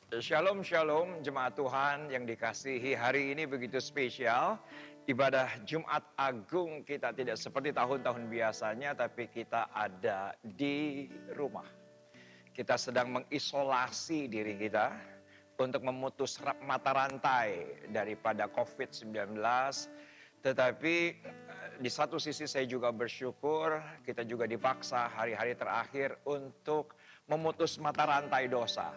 Shalom, shalom, jemaat Tuhan yang dikasihi. Hari ini begitu spesial. Ibadah Jumat Agung kita tidak seperti tahun-tahun biasanya, tapi kita ada di rumah. Kita sedang mengisolasi diri kita untuk memutus mata rantai daripada COVID-19. Tetapi di satu sisi saya juga bersyukur, kita juga dipaksa hari-hari terakhir untuk memutus mata rantai dosa.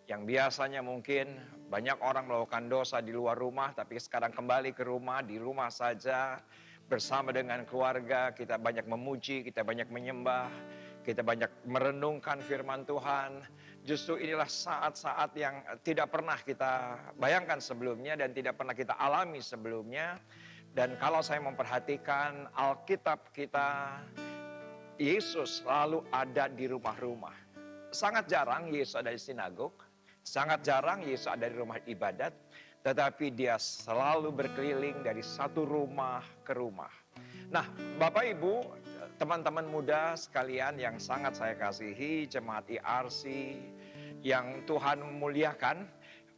Yang biasanya mungkin banyak orang melakukan dosa di luar rumah, tapi sekarang kembali ke rumah, di rumah saja bersama dengan keluarga. Kita banyak memuji, kita banyak menyembah, kita banyak merenungkan firman Tuhan. Justru inilah saat-saat yang tidak pernah kita bayangkan sebelumnya dan tidak pernah kita alami sebelumnya. Dan kalau saya memperhatikan Alkitab kita, Yesus selalu ada di rumah-rumah. Sangat jarang Yesus ada di sinagog. Sangat jarang Yesus ada di rumah ibadat, tetapi dia selalu berkeliling dari satu rumah ke rumah. Nah, Bapak Ibu, teman-teman muda sekalian yang sangat saya kasihi, jemaat IRC yang Tuhan muliakan,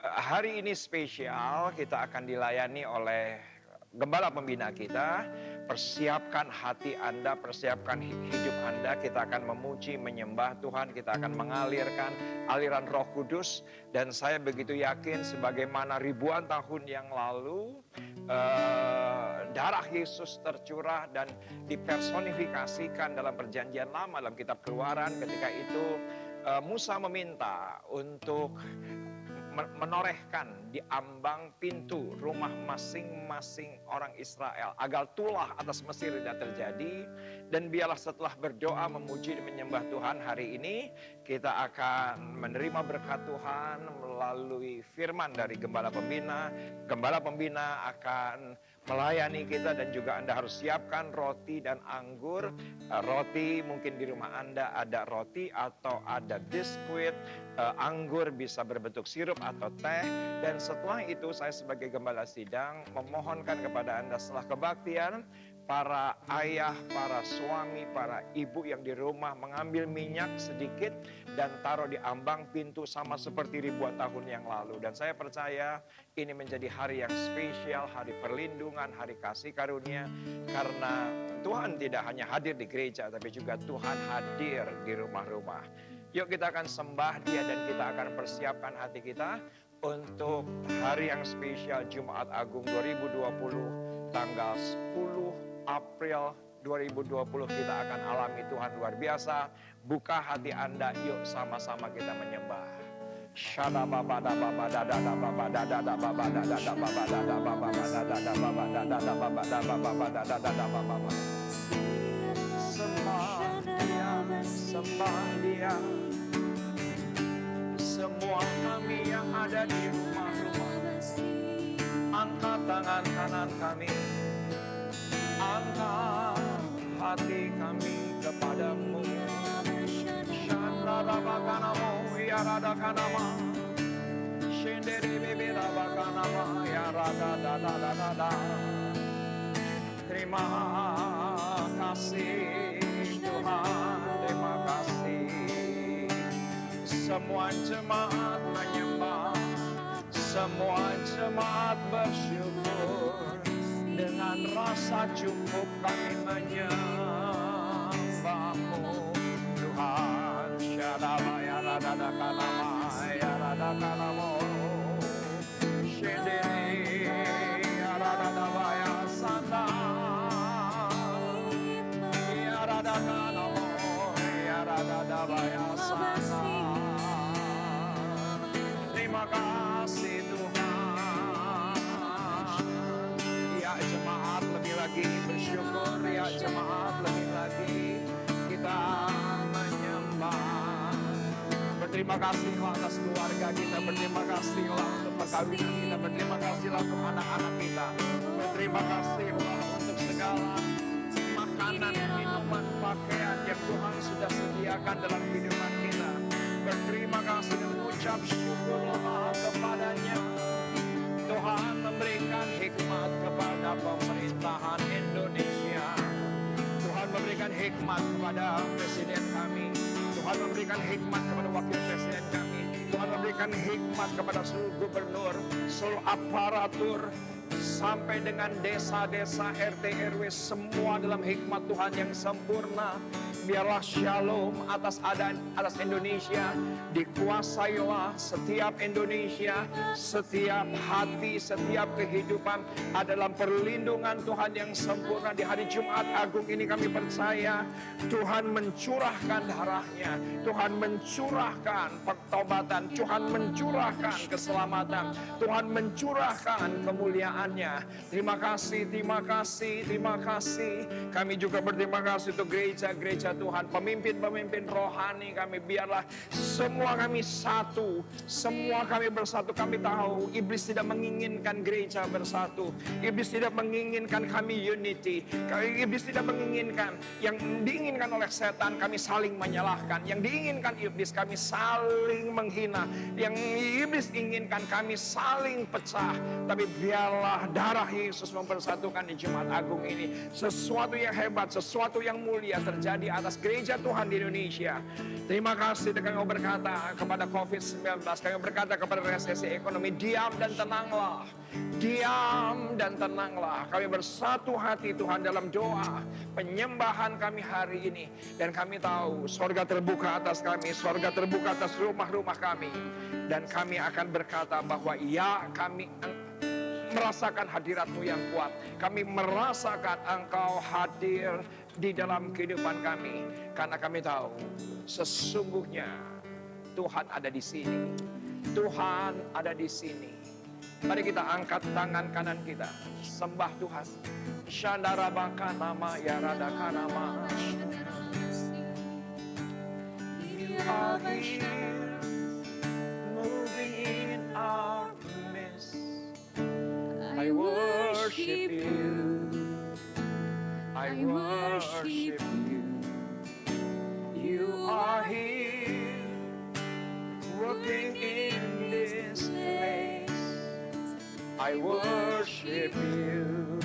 hari ini spesial, kita akan dilayani oleh Gembala Pembina kita. Persiapkan hati Anda, persiapkan hidup Anda. Kita akan memuji, menyembah Tuhan. Kita akan mengalirkan aliran Roh Kudus. Dan saya begitu yakin sebagaimana ribuan tahun yang lalu darah Yesus tercurah dan dipersonifikasikan dalam perjanjian lama dalam kitab Keluaran. Ketika itu Musa meminta untuk menorehkan di ambang pintu rumah masing-masing orang Israel agar tulah atas Mesir tidak terjadi. Dan biarlah setelah berdoa, memuji dan menyembah Tuhan, hari ini kita akan menerima berkat Tuhan melalui firman dari Gembala Pembina. Gembala Pembina akan melayani kita dan juga Anda harus siapkan roti dan anggur. Roti mungkin di rumah Anda ada roti atau ada biskuit. Anggur bisa berbentuk sirup atau teh. Dan setelah itu saya sebagai gembala sidang memohonkan kepada Anda setelah kebaktian, para ayah, para suami, para ibu yang di rumah mengambil minyak sedikit dan taruh di ambang pintu sama seperti ribuan tahun yang lalu. Dan saya percaya ini menjadi hari yang spesial, hari perlindungan, hari kasih karunia. Karena Tuhan tidak hanya hadir di gereja, tapi juga Tuhan hadir di rumah-rumah. Yuk kita akan sembah Dia dan kita akan persiapkan hati kita untuk hari yang spesial Jumat Agung 2020 tanggal 10 April 2020 kita akan alami Tuhan luar biasa. Buka hati Anda, yuk sama-sama kita menyembah. Sembah Dia. Semua kami yang ada di rumah-rumah, angkat tangan kanan kami, angkat hati kami kepadamu. Shandarabakanamo yaradakanama, shenderebebedabakanama yaradadadadada. Terima kasih Tuhan, terima kasih. Semua jemaat menyembah, semua jemaat bersyukur. Dengan rasa cukup kami menyembahmu Tuhan. Syadabaya radadakanama yaradakanamo, Shendere yaradadabaya sanda yaradakanamo yaradadabaya sanda. Terima kasih Tuhan. Ya jemaat lebih lagi bersyukur, ya jemaat lebih lagi kita menyembah. Berterima kasihlah atas keluarga kita, berterima kasihlah untuk perkawinan kita, berterima kasihlah untuk anak-anak kita, berterima kasihlah untuk segala makanan, minuman, pakaian yang Tuhan sudah sediakan dalam kehidupan kita. Berterima kasih dan mengucap syukurlah kepadanya. Tuhan memberikan hikmat kepada pemerintahan Indonesia. Tuhan memberikan hikmat kepada presiden kami. Tuhan memberikan hikmat kepada wakil presiden kami. Tuhan memberikan hikmat kepada seluruh gubernur, seluruh aparatur, sampai dengan desa-desa, RT, RW, semua dalam hikmat Tuhan yang sempurna. Biarlah shalom atas Indonesia, dikuasailah setiap Indonesia, setiap hati, setiap kehidupan adalah perlindungan Tuhan yang sempurna. Di hari Jumat Agung ini kami percaya Tuhan mencurahkan darahnya, Tuhan mencurahkan pertobatan, Tuhan mencurahkan keselamatan, Tuhan mencurahkan kemuliaannya. Terima kasih, terima kasih, terima kasih. Kami juga berterima kasih untuk gereja-gereja Tuhan, pemimpin-pemimpin rohani kami. Biarlah semua kami satu, semua kami bersatu. Kami tahu iblis tidak menginginkan gereja bersatu, iblis tidak menginginkan kami unity, iblis tidak menginginkan. Yang diinginkan oleh setan kami saling menyalahkan, yang diinginkan iblis kami saling menghina, yang iblis inginkan kami saling pecah. Tapi biarlah darah Yesus mempersatukan di Jumat Agung ini. Sesuatu yang hebat, sesuatu yang mulia terjadi atas gereja Tuhan di Indonesia. Terima kasih dengan kami berkata kepada COVID-19, kami berkata kepada resesi ekonomi, diam dan tenanglah. Diam dan tenanglah. Kami bersatu hati Tuhan dalam doa penyembahan kami hari ini. Dan kami tahu sorga terbuka atas kami, sorga terbuka atas rumah-rumah kami. Dan kami akan berkata bahwa ya, kami merasakan hadirat-Mu yang kuat. Kami merasakan Engkau hadir di dalam kehidupan kami. Karena kami tahu sesungguhnya Tuhan ada di sini. Tuhan ada di sini. Mari kita angkat tangan kanan kita, sembah Tuhan. Shandarabaka nama ya radaka nama. You are here, moving in our midst. I worship you. I worship you. You are here, working in this place. I worship you.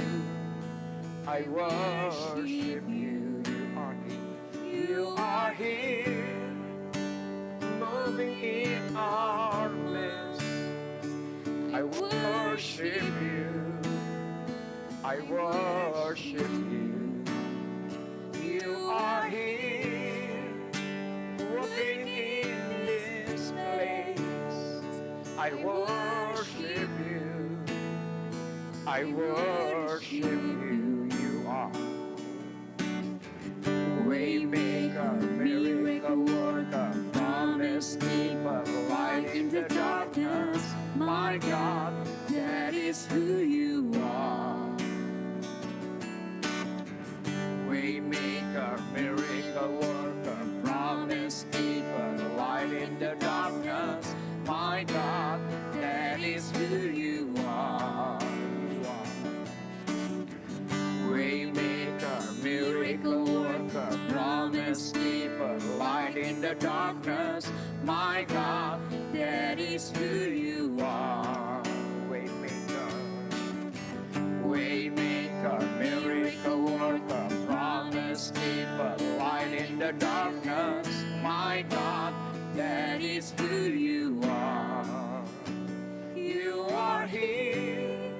I worship you. You are here, moving in our midst. I worship you. I worship you. You are here, working in this place. I worship you. I worship you. You are Waymaker, miracle worker, promise keeper, light in the darkness. My God, that is who you are. Waymaker, miracle worker, promise keeper, light in the darkness. My God, that is who you are. Waymaker, miracle worker, promise keeper, light in the darkness. My God, that is who you are. Waymaker, waymaker, miracle worker, promise keeper, light in the darkness. My God, that is who you are. You are here,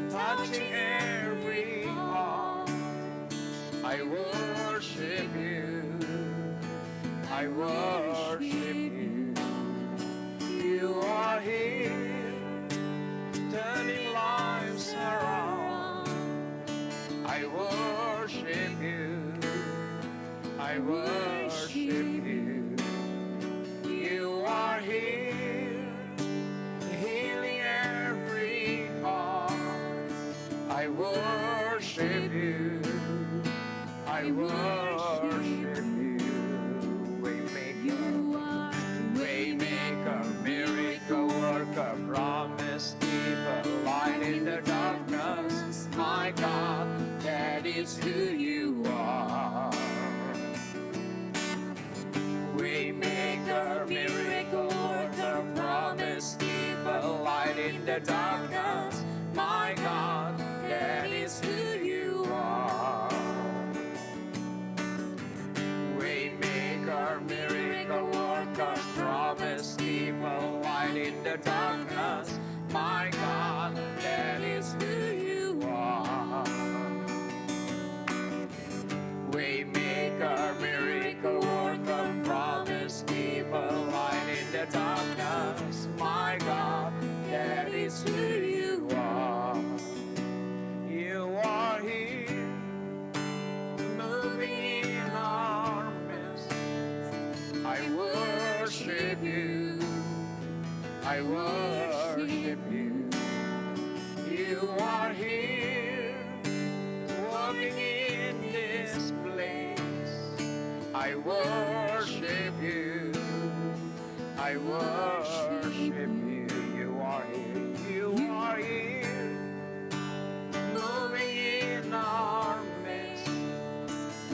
touching every heart. I worship you. I worship you. You are here, turning lives around. I worship you. I worship you. You are here, healing every heart. I worship you. I worship you. Waymaker, waymaker, miracle worker, promise keeper, light in the darkness. My God, that is who you are. Waymaker, miracle worker, promise keeper, light in the darkness. My God, that is who you are. Waymaker, miracle worker, promise keeper, Waymaker, miracle worker, promise keeper, light in the darkness. My God, that is who you are. You are here, moving in our midst. I worship you. I worship you. You are here, walking in this place. I worship you. I worship you. You are here. You are here, moving in our midst.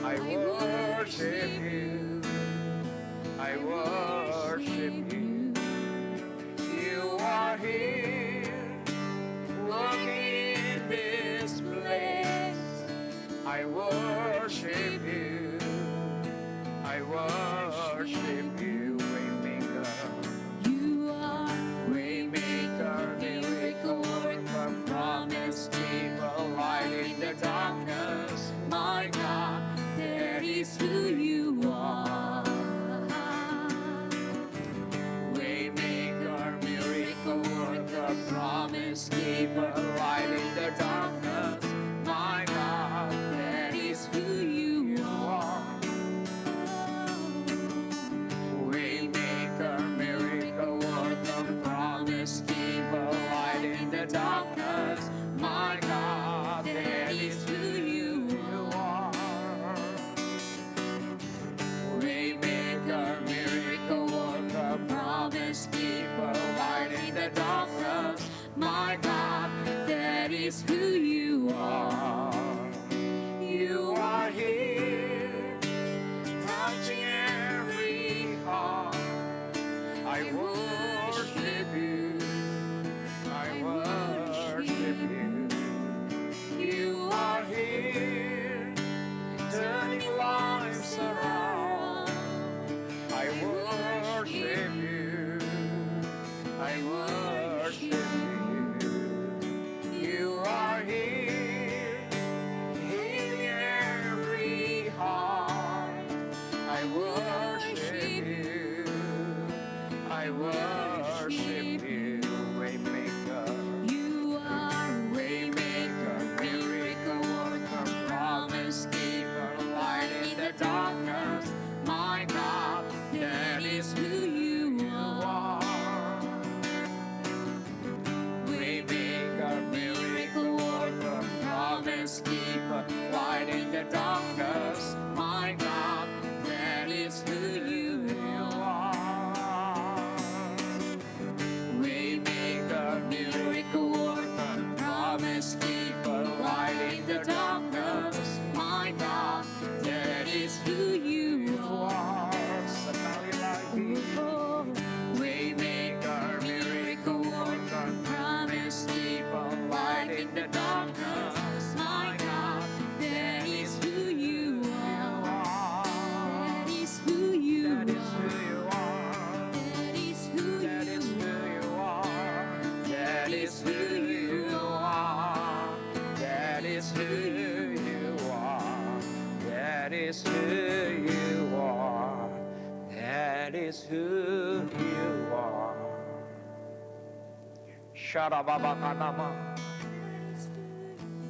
I worship you. I worship you. You are here, walking in this place. I worship you. I worship you, Waymaker. You are Waymaker, miracle worker, promise keeper, light in the darkness. My God, that is who you are. Waymaker, miracle worker, promise keeper, light in the darkness. My God, That is who you are. Waymaker, miracle worker, promise keeper, light in the darkness. My God, that is who you are. Waymaker, miracle worker, promise keeper, light in the darkness. My God, That is who you are. you are here, touching every heart. I worship you. I worship you. You are here, turning lives around. I worship you. I worship you. You are here, healing every heart. I worship you. I worship you, Waymaker. You are Waymaker, miracle worker, promise keeper, light in the darkness. My God, that is who you are. Waymaker, miracle worker, promise keeper, light in the darkness. My God, that is who you are. Waymaker, miracle worker, promise keeper, light in the darkness. My God, that is who you are. Sekali lagi. Waymaker, miracle worker, promise keeper, light in the darkness. My God, That is who you are. That is who you that is who are. you are. That is who That is you who you are. That is who you are. That is who you are. That is who you are. That is who you are. Sharababakanama.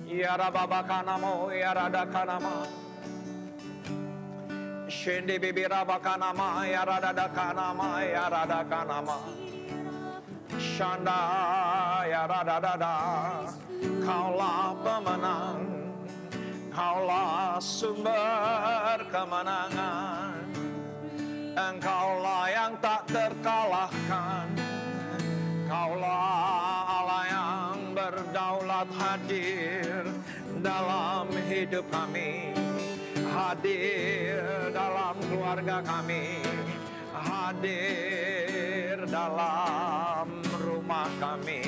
Yarababakanamo. Yaradakanama. Shindi bibirabakanama. Yaradadakanama. Yaradakanama. Shanda yaradadada. Kaulah pemenang, Kaulah sumber kemenangan, Engkaulah yang tak terkalahkan, Kaulah Allah yang berdaulat hadir dalam hidup kami, hadir dalam keluarga kami, hadir dalam rumah kami.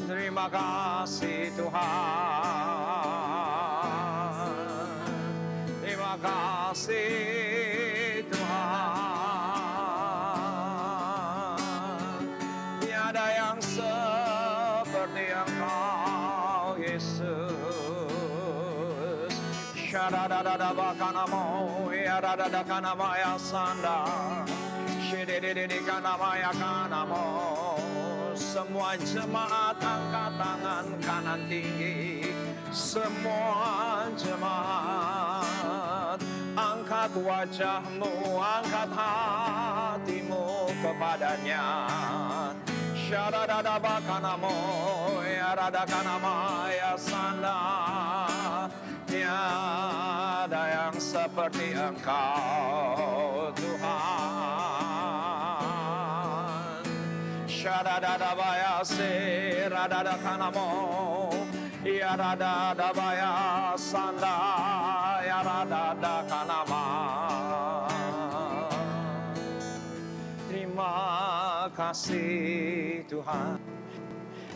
Terima kasih Tuhan. Terima kasih Tuhan. Tiada yang seperti Engkau Yesus. Shadadada Kanamo, Yarada Kanamaya Sanda, Shedede Kanamaya Kanamo. Semua jemaat angkat tangan kanan tinggi. Semua jemaat angkat wajahmu, angkat hatimu kepadanya. Syarada Kanamo, Yarada Kanamaya Sanda. Tiada yang seperti Engkau, Tuhan. Shadadadabaya se radada kanamo, yaradadabaya sanda, yaradada kanama. Terima kasih Tuhan.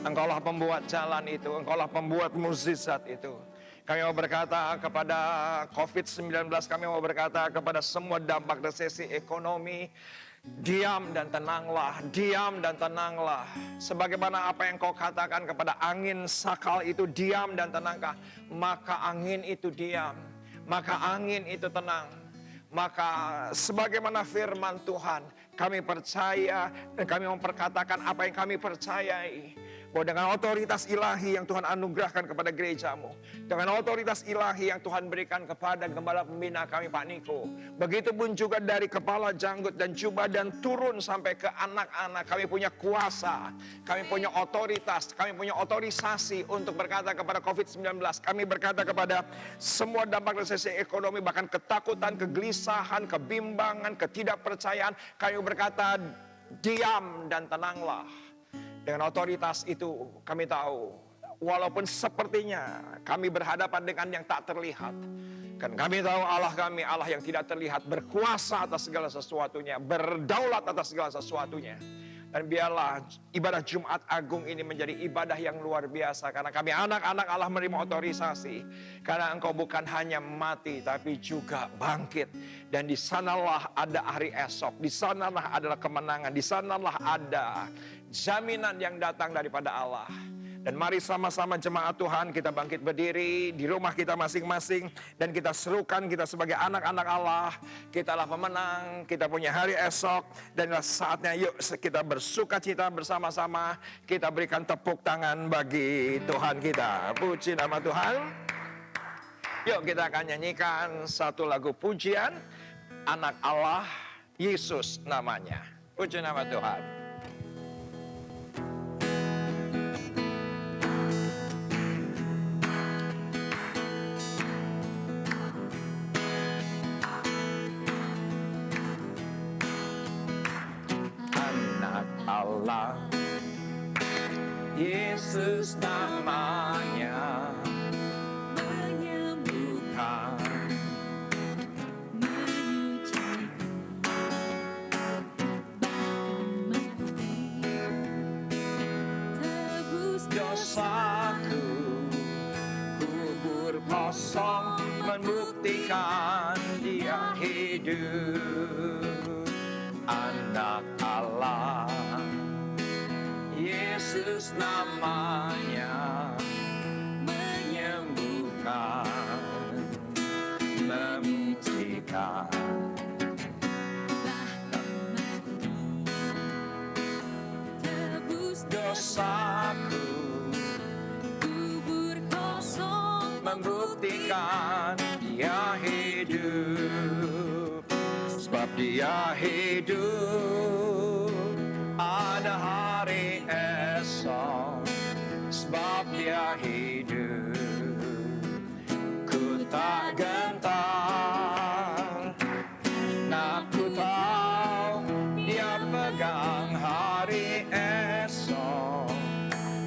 Engkaulah pembuat jalan itu, Engkaulah pembuat mukjizat itu. Kami mau berkata kepada COVID-19, kami mau berkata kepada semua dampak resesi ekonomi, diam dan tenanglah, diam dan tenanglah. Sebagaimana apa yang kau katakan kepada angin sakal itu, diam dan tenangkah, maka angin itu diam, maka angin itu tenang. Maka sebagaimana firman Tuhan, kami percaya dan kami memperkatakan apa yang kami percayai. Bahwa dengan otoritas ilahi yang Tuhan anugerahkan kepada gerejamu, dengan otoritas ilahi yang Tuhan berikan kepada gembala pembina kami Pak Niko, begitupun juga dari kepala janggut dan jubah dan turun sampai ke anak-anak, kami punya kuasa, kami punya otoritas, kami punya otorisasi untuk berkata kepada COVID-19. Kami berkata kepada semua dampak resesi ekonomi, bahkan ketakutan, kegelisahan, kebimbangan, ketidakpercayaan, kami berkata diam dan tenanglah. Dengan otoritas itu kami tahu, walaupun sepertinya kami berhadapan dengan yang tak terlihat, kan kami tahu Allah kami, Allah yang tidak terlihat, berkuasa atas segala sesuatunya, berdaulat atas segala sesuatunya. Dan biarlah ibadah Jumat Agung ini menjadi ibadah yang luar biasa, karena kami anak-anak Allah menerima otorisasi. Karena Engkau bukan hanya mati, tapi juga bangkit. Dan di sanalah ada hari esok, di sanalah adalah kemenangan, di sanalah ada jaminan yang datang daripada Allah. Dan mari sama-sama jemaat Tuhan kita bangkit berdiri di rumah kita masing-masing. Dan kita serukan kita sebagai anak-anak Allah. Kitalah pemenang, kita punya hari esok. Dan saatnya yuk kita bersuka cita bersama-sama. Kita berikan tepuk tangan bagi Tuhan kita. Puji nama Tuhan. Yuk kita akan nyanyikan satu lagu pujian. Anak Allah, Yesus namanya. Puji nama Tuhan. Allah, Yesus namanya, menyembuhkan, menyucikan, bahkan mati, tebus dosaku, kubur kosong, membuktikan Dia hidup. Anak Allah, Yesus namanya, menyembuhkan, memujikan, bahkan mati, tebus dosaku, kubur kosong, membuktikan Dia hidup. Sebab Dia hidup, ada hari esok. Sebab Dia hidup, ku tak gentar. Nak ku tahu Dia pegang hari esok.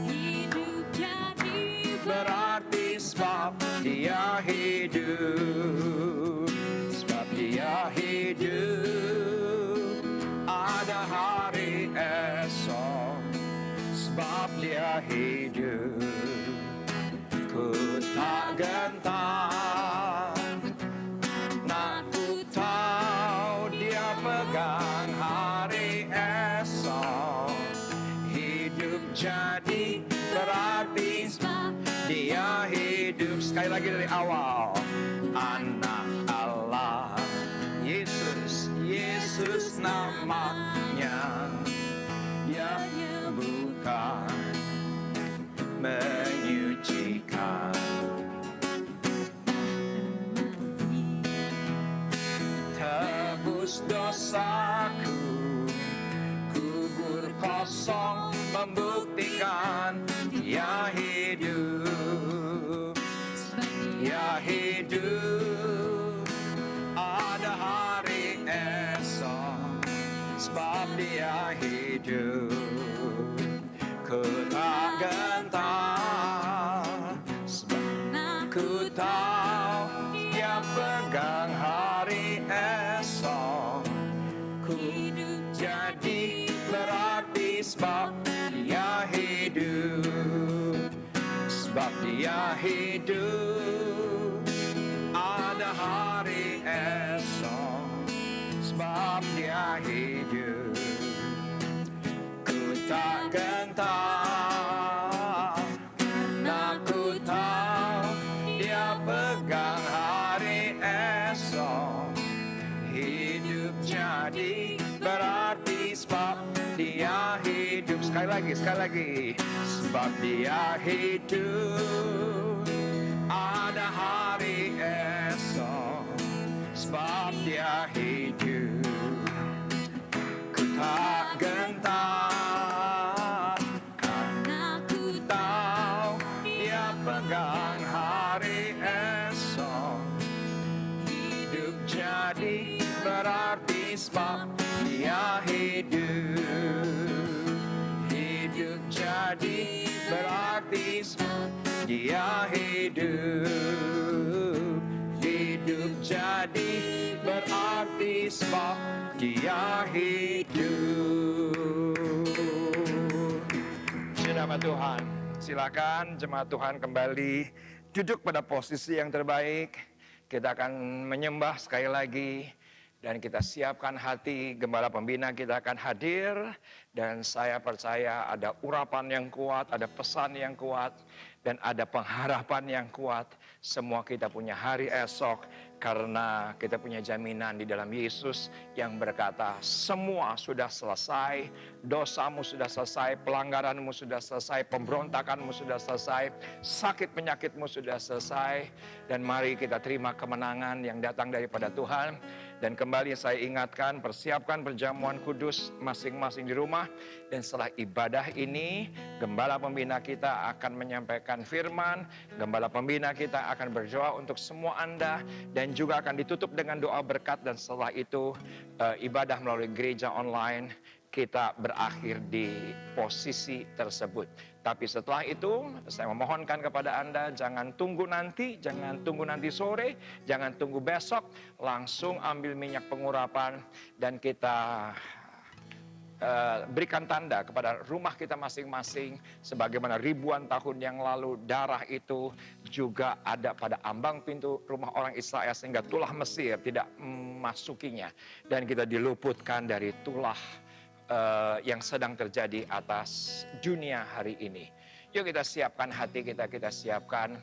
Hidup jadi berarti sebab Dia hidup. Sebab Dia hidup, ada hari esok. Sebab Dia hidup, ku tak gentar. Nak ku tahu Dia pegang hari esok. Hidup jadi berarti sebab Dia hidup. Sekali lagi dari awal. Anak Yesus namanya, Dia bukan menyucikan. Tebus dosaku, kubur kosong membuktikan Dia hidup. Dia hidup, ada hari esok, sebab Dia hidup. Ku tak gentar, sebab ku tahu Dia pegang hari esok. Ku jadi berarti sebab Dia hidup. Sebab Dia hidup, ada hari esok. Sebab Dia hidup, ku tak gentar, karena ku tahu Dia pegang hari esok. Hidup jadi berarti sebab Dia hidup. Sekali lagi. Sebab Dia hidup, ada hari esok. Sebab Dia hidup, ku tak gentar, karena ku tahu Dia pegang hari esok. Hidup jadi berarti sebab Dia hidup. Hidup jadi berarti sebab Dia hidup. Hidup jadi berarti sebab Dia hidup. Puji nama Tuhan. Silakan jemaat Tuhan kembali duduk pada posisi yang terbaik. Kita akan menyembah sekali lagi. Dan kita siapkan hati, gembala pembina kita akan hadir. Dan saya percaya ada urapan yang kuat, ada pesan yang kuat, dan ada pengharapan yang kuat. Semua kita punya hari esok, karena kita punya jaminan di dalam Yesus yang berkata, semua sudah selesai, dosamu sudah selesai, pelanggaranmu sudah selesai, pemberontakanmu sudah selesai, sakit penyakitmu sudah selesai. Dan mari kita terima kemenangan yang datang daripada Tuhan. Dan kembali saya ingatkan, persiapkan perjamuan kudus masing-masing di rumah. Dan setelah ibadah ini, gembala pembina kita akan menyampaikan firman. Gembala pembina kita akan berdoa untuk semua Anda. Dan juga akan ditutup dengan doa berkat. Dan setelah itu, ibadah melalui gereja online kita berakhir di posisi tersebut. Tapi setelah itu, saya memohonkan kepada Anda, jangan tunggu nanti sore, jangan tunggu besok, langsung ambil minyak pengurapan dan kita berikan tanda kepada rumah kita masing-masing. Sebagaimana ribuan tahun yang lalu darah itu juga ada pada ambang pintu rumah orang Israel, sehingga tulah Mesir tidak memasukinya. Dan kita diluputkan dari tulah yang sedang terjadi atas dunia hari ini. Yuk kita siapkan hati kita, kita siapkan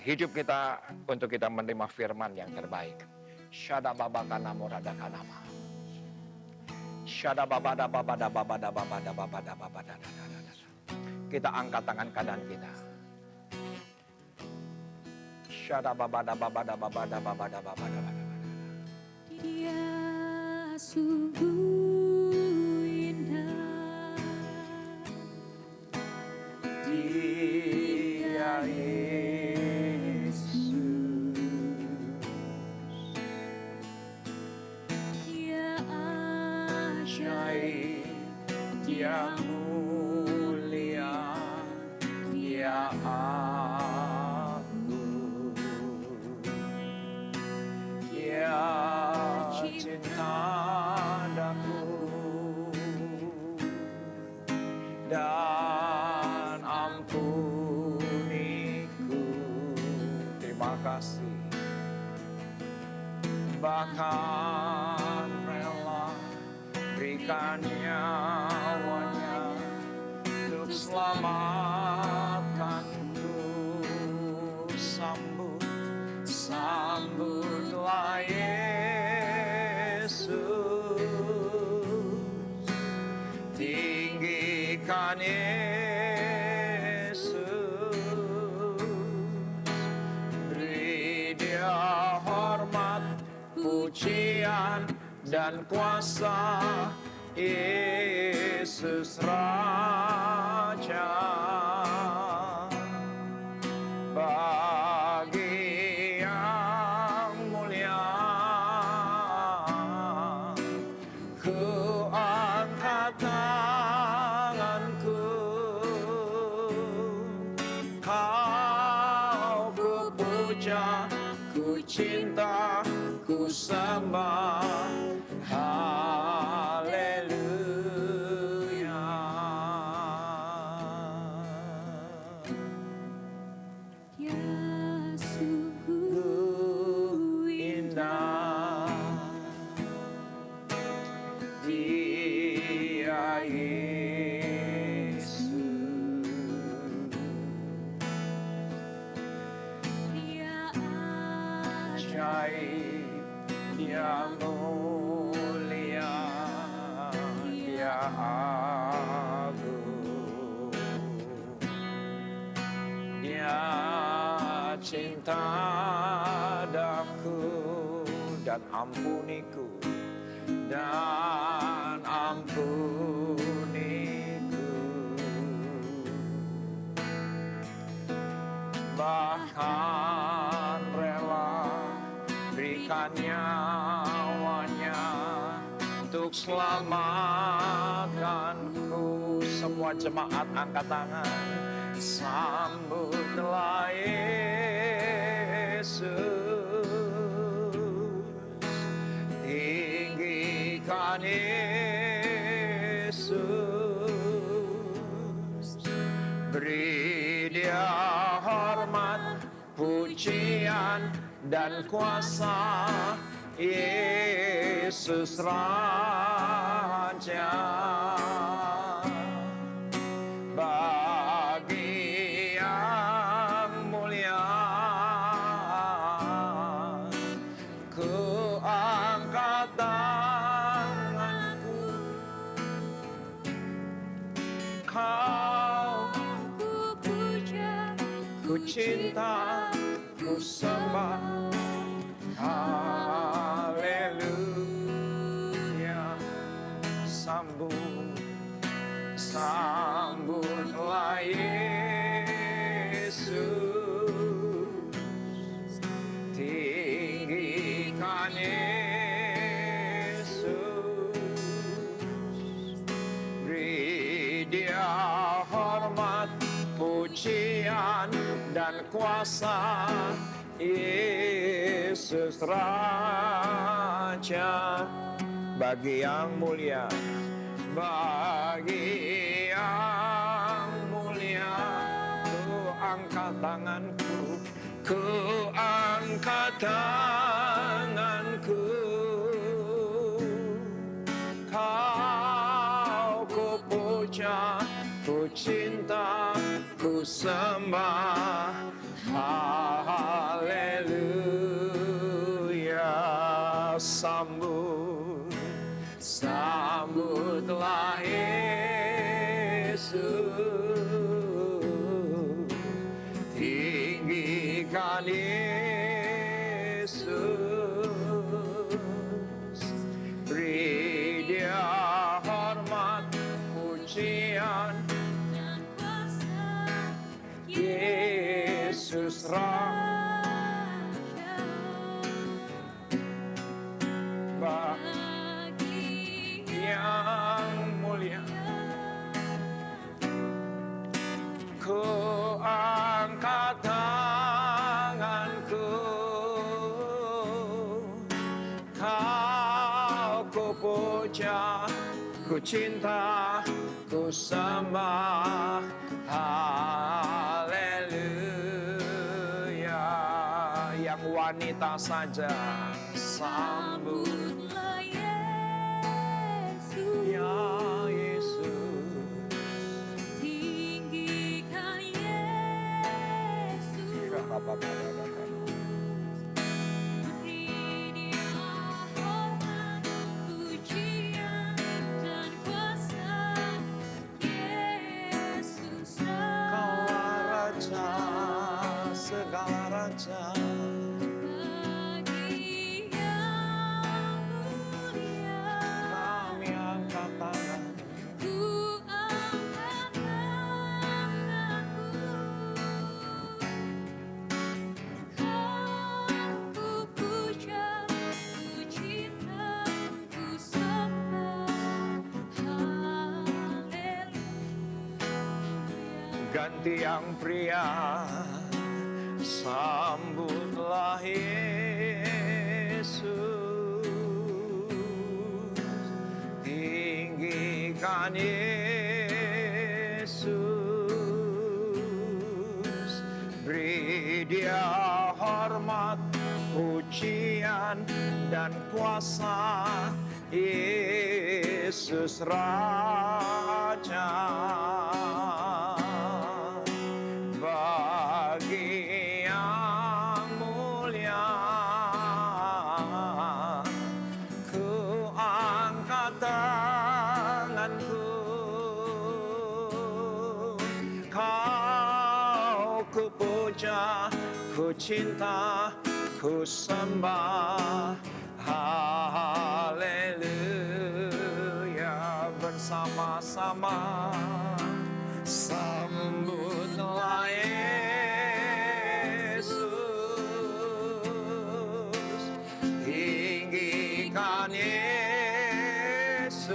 hidup kita untuk kita menerima firman yang terbaik. Shada babakana morada kanama. Shada babada babada babada babada babada babada. Kita angkat tangan kanan kita. Shada babada babada babada babada babada. Dia sungguh Dia Yesus, Dia ajaib, Dia mulia, Dia agung, Dia cinta daku dan ampuniku. Terima kasih. Bahkan rela berikan nyawanya untuk selamatkanku. Sambutlah Yesus. tinggikan Yesus, beri Dia hormat, pujian dan kuasa. Yesus Raja, bagi yang mulia ku angkat tanganku, kau ku puja, ku cinta, ku sembah. Haleluya. Ya sungguh Indah Dia Yesus, Dia ajaib, Dia mulia, Dia agung, Dia cinta daku dan ampuniku, dan ampuniku, bahkan rela berikan nyawanya untuk selamatkanku. Semua jemaat angkat tangan, sambutlah Yesus, tinggikan Yesus, beri Dia hormat, pujian dan kuasa. Yesus Raja, bagi yang mulia ku angkat tanganku, kau ku puja, ku cinta, ku sembah. Haleluya. Sambutlah Yesus, tinggikan Yesus, beri Dia hormat, pujian dan kuasa. Yesus Raja, bagi yang mulia, bagi yang mulia, ku angkat tanganku, ku angkat tanganku, kau ku puja, ku cinta, ku sembah. Haleluya. Sambutlah Yesus, tinggikan Yesus, beri Dia hormat, pujian dan kuasa. Yesus Raja, Bagi yang mulia, ku angkat tanganku, kau ku puja, ku cinta, ku sembah. Haleluya. Yang wanita saja sambut sambutlah Yesus, ya Yesus, tinggikan Yesus, beri Dia hormat, pujian dan kuasa. Yesus raja. Bagi yang mulia, Kami angkat tangan. ku angkat tanganku. Ku puja, ku cinta, ku sembah. Haleluya. Ganti yang pria, sambutlah Yesus. Tinggikan Yesus. Beri dia hormat, pujian, dan kuasa. Yesus Raja. Bagi yang mulia, ku angkat tanganku. Kau ku puja, ku cinta, ku sembah. Haleluya. Bersama-sama sambutlah Yesus. Tinggikan Yesus.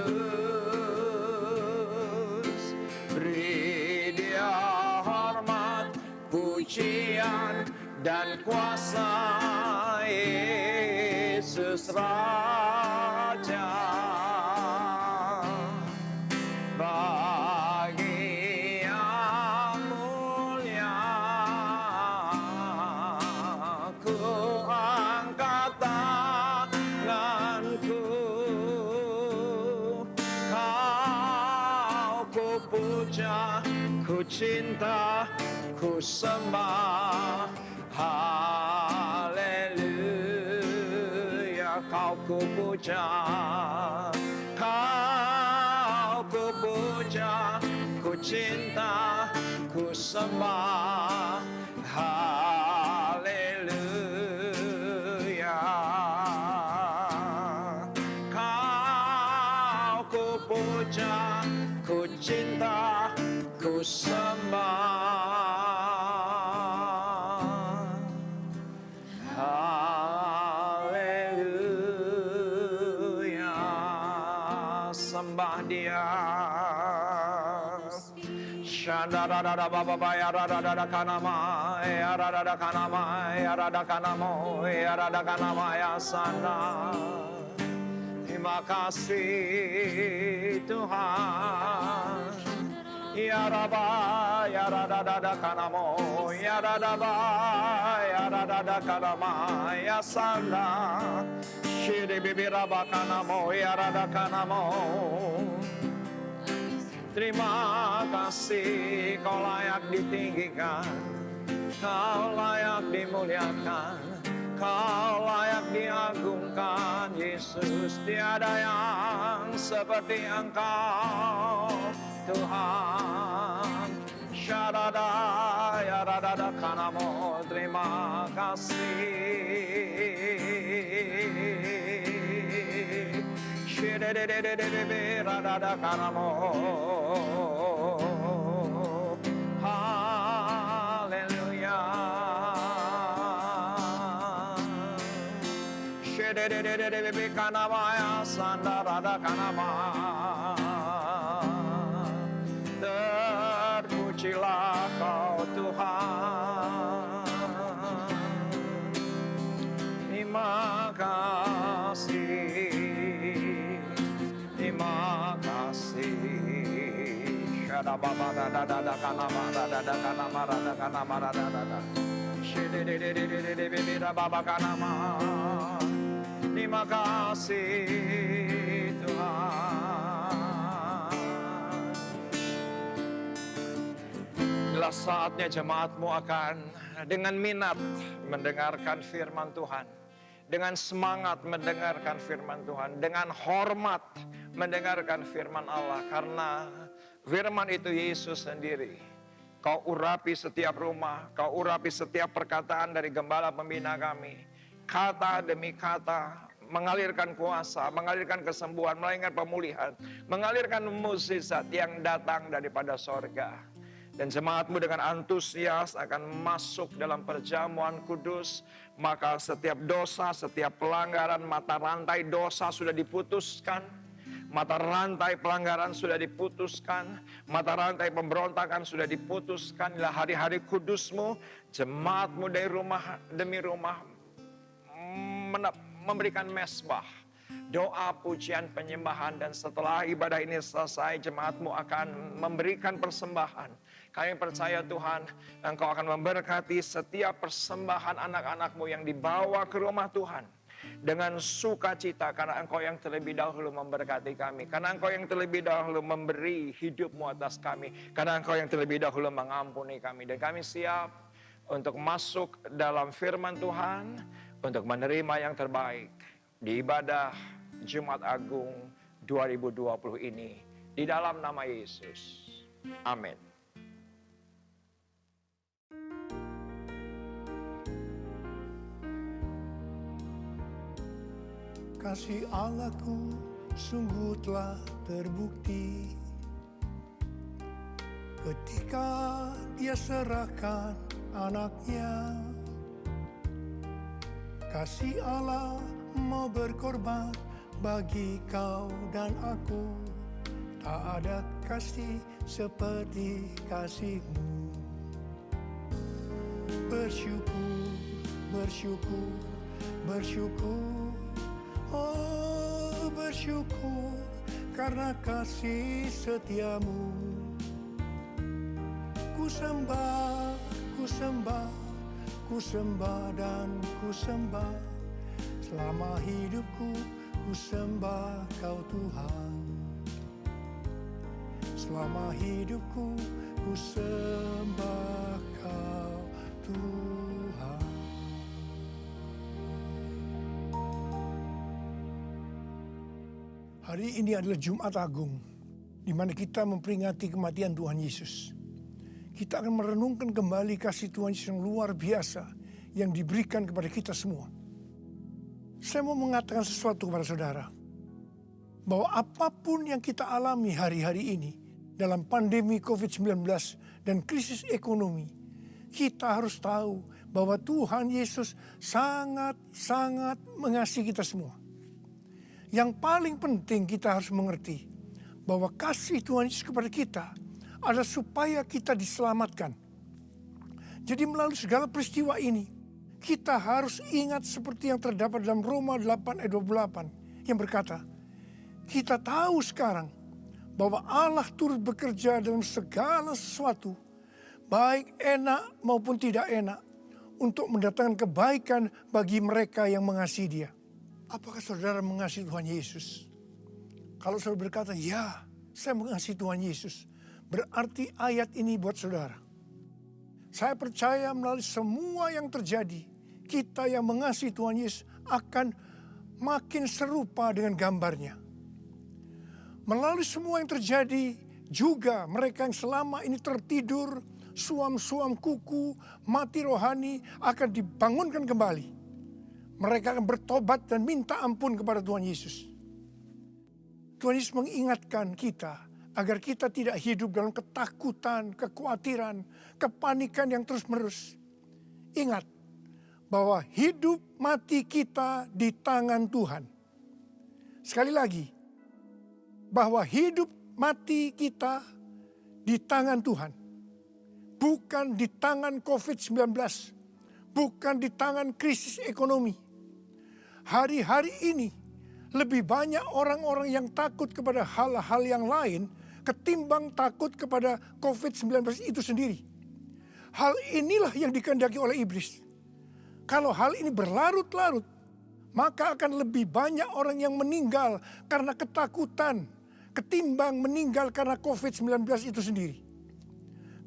Beri dia hormat, pujian, dan kuasa. Yesus Raja. Bagi yang mulia, ku angkat tanganku. Kau ku puja, ku cinta, ku sembah. Haleluya. Kau ku puja, kau ku puja, ku cinta, ku sembah. Haleluya. Kau ku puja, ku cinta, ku sembah. Haleluya. Sembah dia. Shandadadada baba baya radadada kanama ya radada kanama ya radada kanamo ya radada kanama ya sanda. Terima kasih Tuhan. Ya Rabba ya radada kanamo ya radaba ya radada kanama ya sanda. Shiri bibi rabba kanamo ya radada kanamo. Terima kasih, kau layak ditinggikan, kau layak dimuliakan, kau layak diagungkan. Yesus, tiada yang seperti Engkau, Tuhan. Syadada ya radada kanamo, terima kasih. Radada kanamo. Haleluya. Shededededede kanamaya sanda rada kanama. Terpujilah kau Tuhan. Terima kasih. Terima kasih. Shada baba da da da da kanama da da da kanama da da kanama da da da da. Shede de de de de de de de da baba kanama. Terima kasih Tuhan. Inilah saatnya jemaatmu akan dengan minat mendengarkan firman Tuhan. Dengan semangat mendengarkan firman Tuhan, dengan hormat mendengarkan firman Allah, karena firman itu Yesus sendiri. Kau urapi setiap rumah, Kau urapi setiap perkataan dari gembala pembina kami. Kata demi kata, mengalirkan kuasa, mengalirkan kesembuhan, mengalirkan pemulihan, mengalirkan mukjizat yang datang daripada sorga. Dan jemaatmu dengan antusias akan masuk dalam perjamuan kudus. Maka setiap dosa, setiap pelanggaran, mata rantai dosa sudah diputuskan. Mata rantai pelanggaran sudah diputuskan. Mata rantai pemberontakan sudah diputuskan. Inilah hari-hari kudusmu. Jemaatmu dari rumah demi rumah memberikan mesbah, doa, pujian, penyembahan. Dan setelah ibadah ini selesai, jemaatmu akan memberikan persembahan. Kami percaya Tuhan, Engkau akan memberkati setiap persembahan anak-anakmu yang dibawa ke rumah Tuhan dengan sukacita, karena Engkau yang terlebih dahulu memberkati kami, karena Engkau yang terlebih dahulu memberi hidupmu atas kami, karena Engkau yang terlebih dahulu mengampuni kami. Dan kami siap untuk masuk dalam firman Tuhan, untuk menerima yang terbaik di ibadah Jumat Agung 2020 ini, di dalam nama Yesus. Amin. Kasih Allahku sungguh telah terbukti ketika Dia serahkan anaknya. Kasih Allah mau berkorban bagi kau dan aku. Tak ada kasih seperti kasih-Mu. Bersyukur, bersyukur, bersyukur. Oh, bersyukur karena kasih setia-Mu. Ku sembah, ku sembah, ku sembah dan ku sembah. Selama hidupku ku sembah Kau Tuhan. Selama hidupku ku sembah Kau Tuhan. Hari ini adalah Jumat Agung, di mana kita memperingati kematian Tuhan Yesus. Kita akan merenungkan kembali kasih Tuhan Yesus yang luar biasa yang diberikan kepada kita semua. Saya mau mengatakan sesuatu kepada saudara, bahwa apapun yang kita alami hari-hari ini dalam pandemi COVID-19 dan krisis ekonomi, kita harus tahu bahwa Tuhan Yesus sangat-sangat mengasihi kita semua. Yang paling penting kita harus mengerti bahwa kasih Tuhan Yesus kepada kita adalah supaya kita diselamatkan. Jadi melalui segala peristiwa ini, kita harus ingat seperti yang terdapat dalam Roma 8 ayat 28 yang berkata, kita tahu sekarang bahwa Allah turut bekerja dalam segala sesuatu, baik enak maupun tidak enak, untuk mendatangkan kebaikan bagi mereka yang mengasihi Dia. Apakah saudara mengasihi Tuhan Yesus? Kalau saudara berkata, ya, saya mengasihi Tuhan Yesus, berarti ayat ini buat saudara. Saya percaya melalui semua yang terjadi, kita yang mengasihi Tuhan Yesus akan makin serupa dengan gambarnya. Melalui semua yang terjadi, juga mereka yang selama ini tertidur, suam-suam kuku, mati rohani akan dibangunkan kembali. Mereka akan bertobat dan minta ampun kepada Tuhan Yesus. Tuhan Yesus mengingatkan kita agar kita tidak hidup dalam ketakutan, kekhawatiran, kepanikan yang terus-menerus. Ingat bahwa hidup mati kita di tangan Tuhan. Sekali lagi, bahwa hidup mati kita di tangan Tuhan. Bukan di tangan COVID-19. Bukan di tangan krisis ekonomi. Hari-hari ini lebih banyak orang-orang yang takut kepada hal-hal yang lain ketimbang takut kepada COVID-19 itu sendiri. Hal inilah yang dikehendaki oleh iblis. Kalau hal ini berlarut-larut, maka akan lebih banyak orang yang meninggal karena ketakutan ketimbang meninggal karena COVID-19 itu sendiri.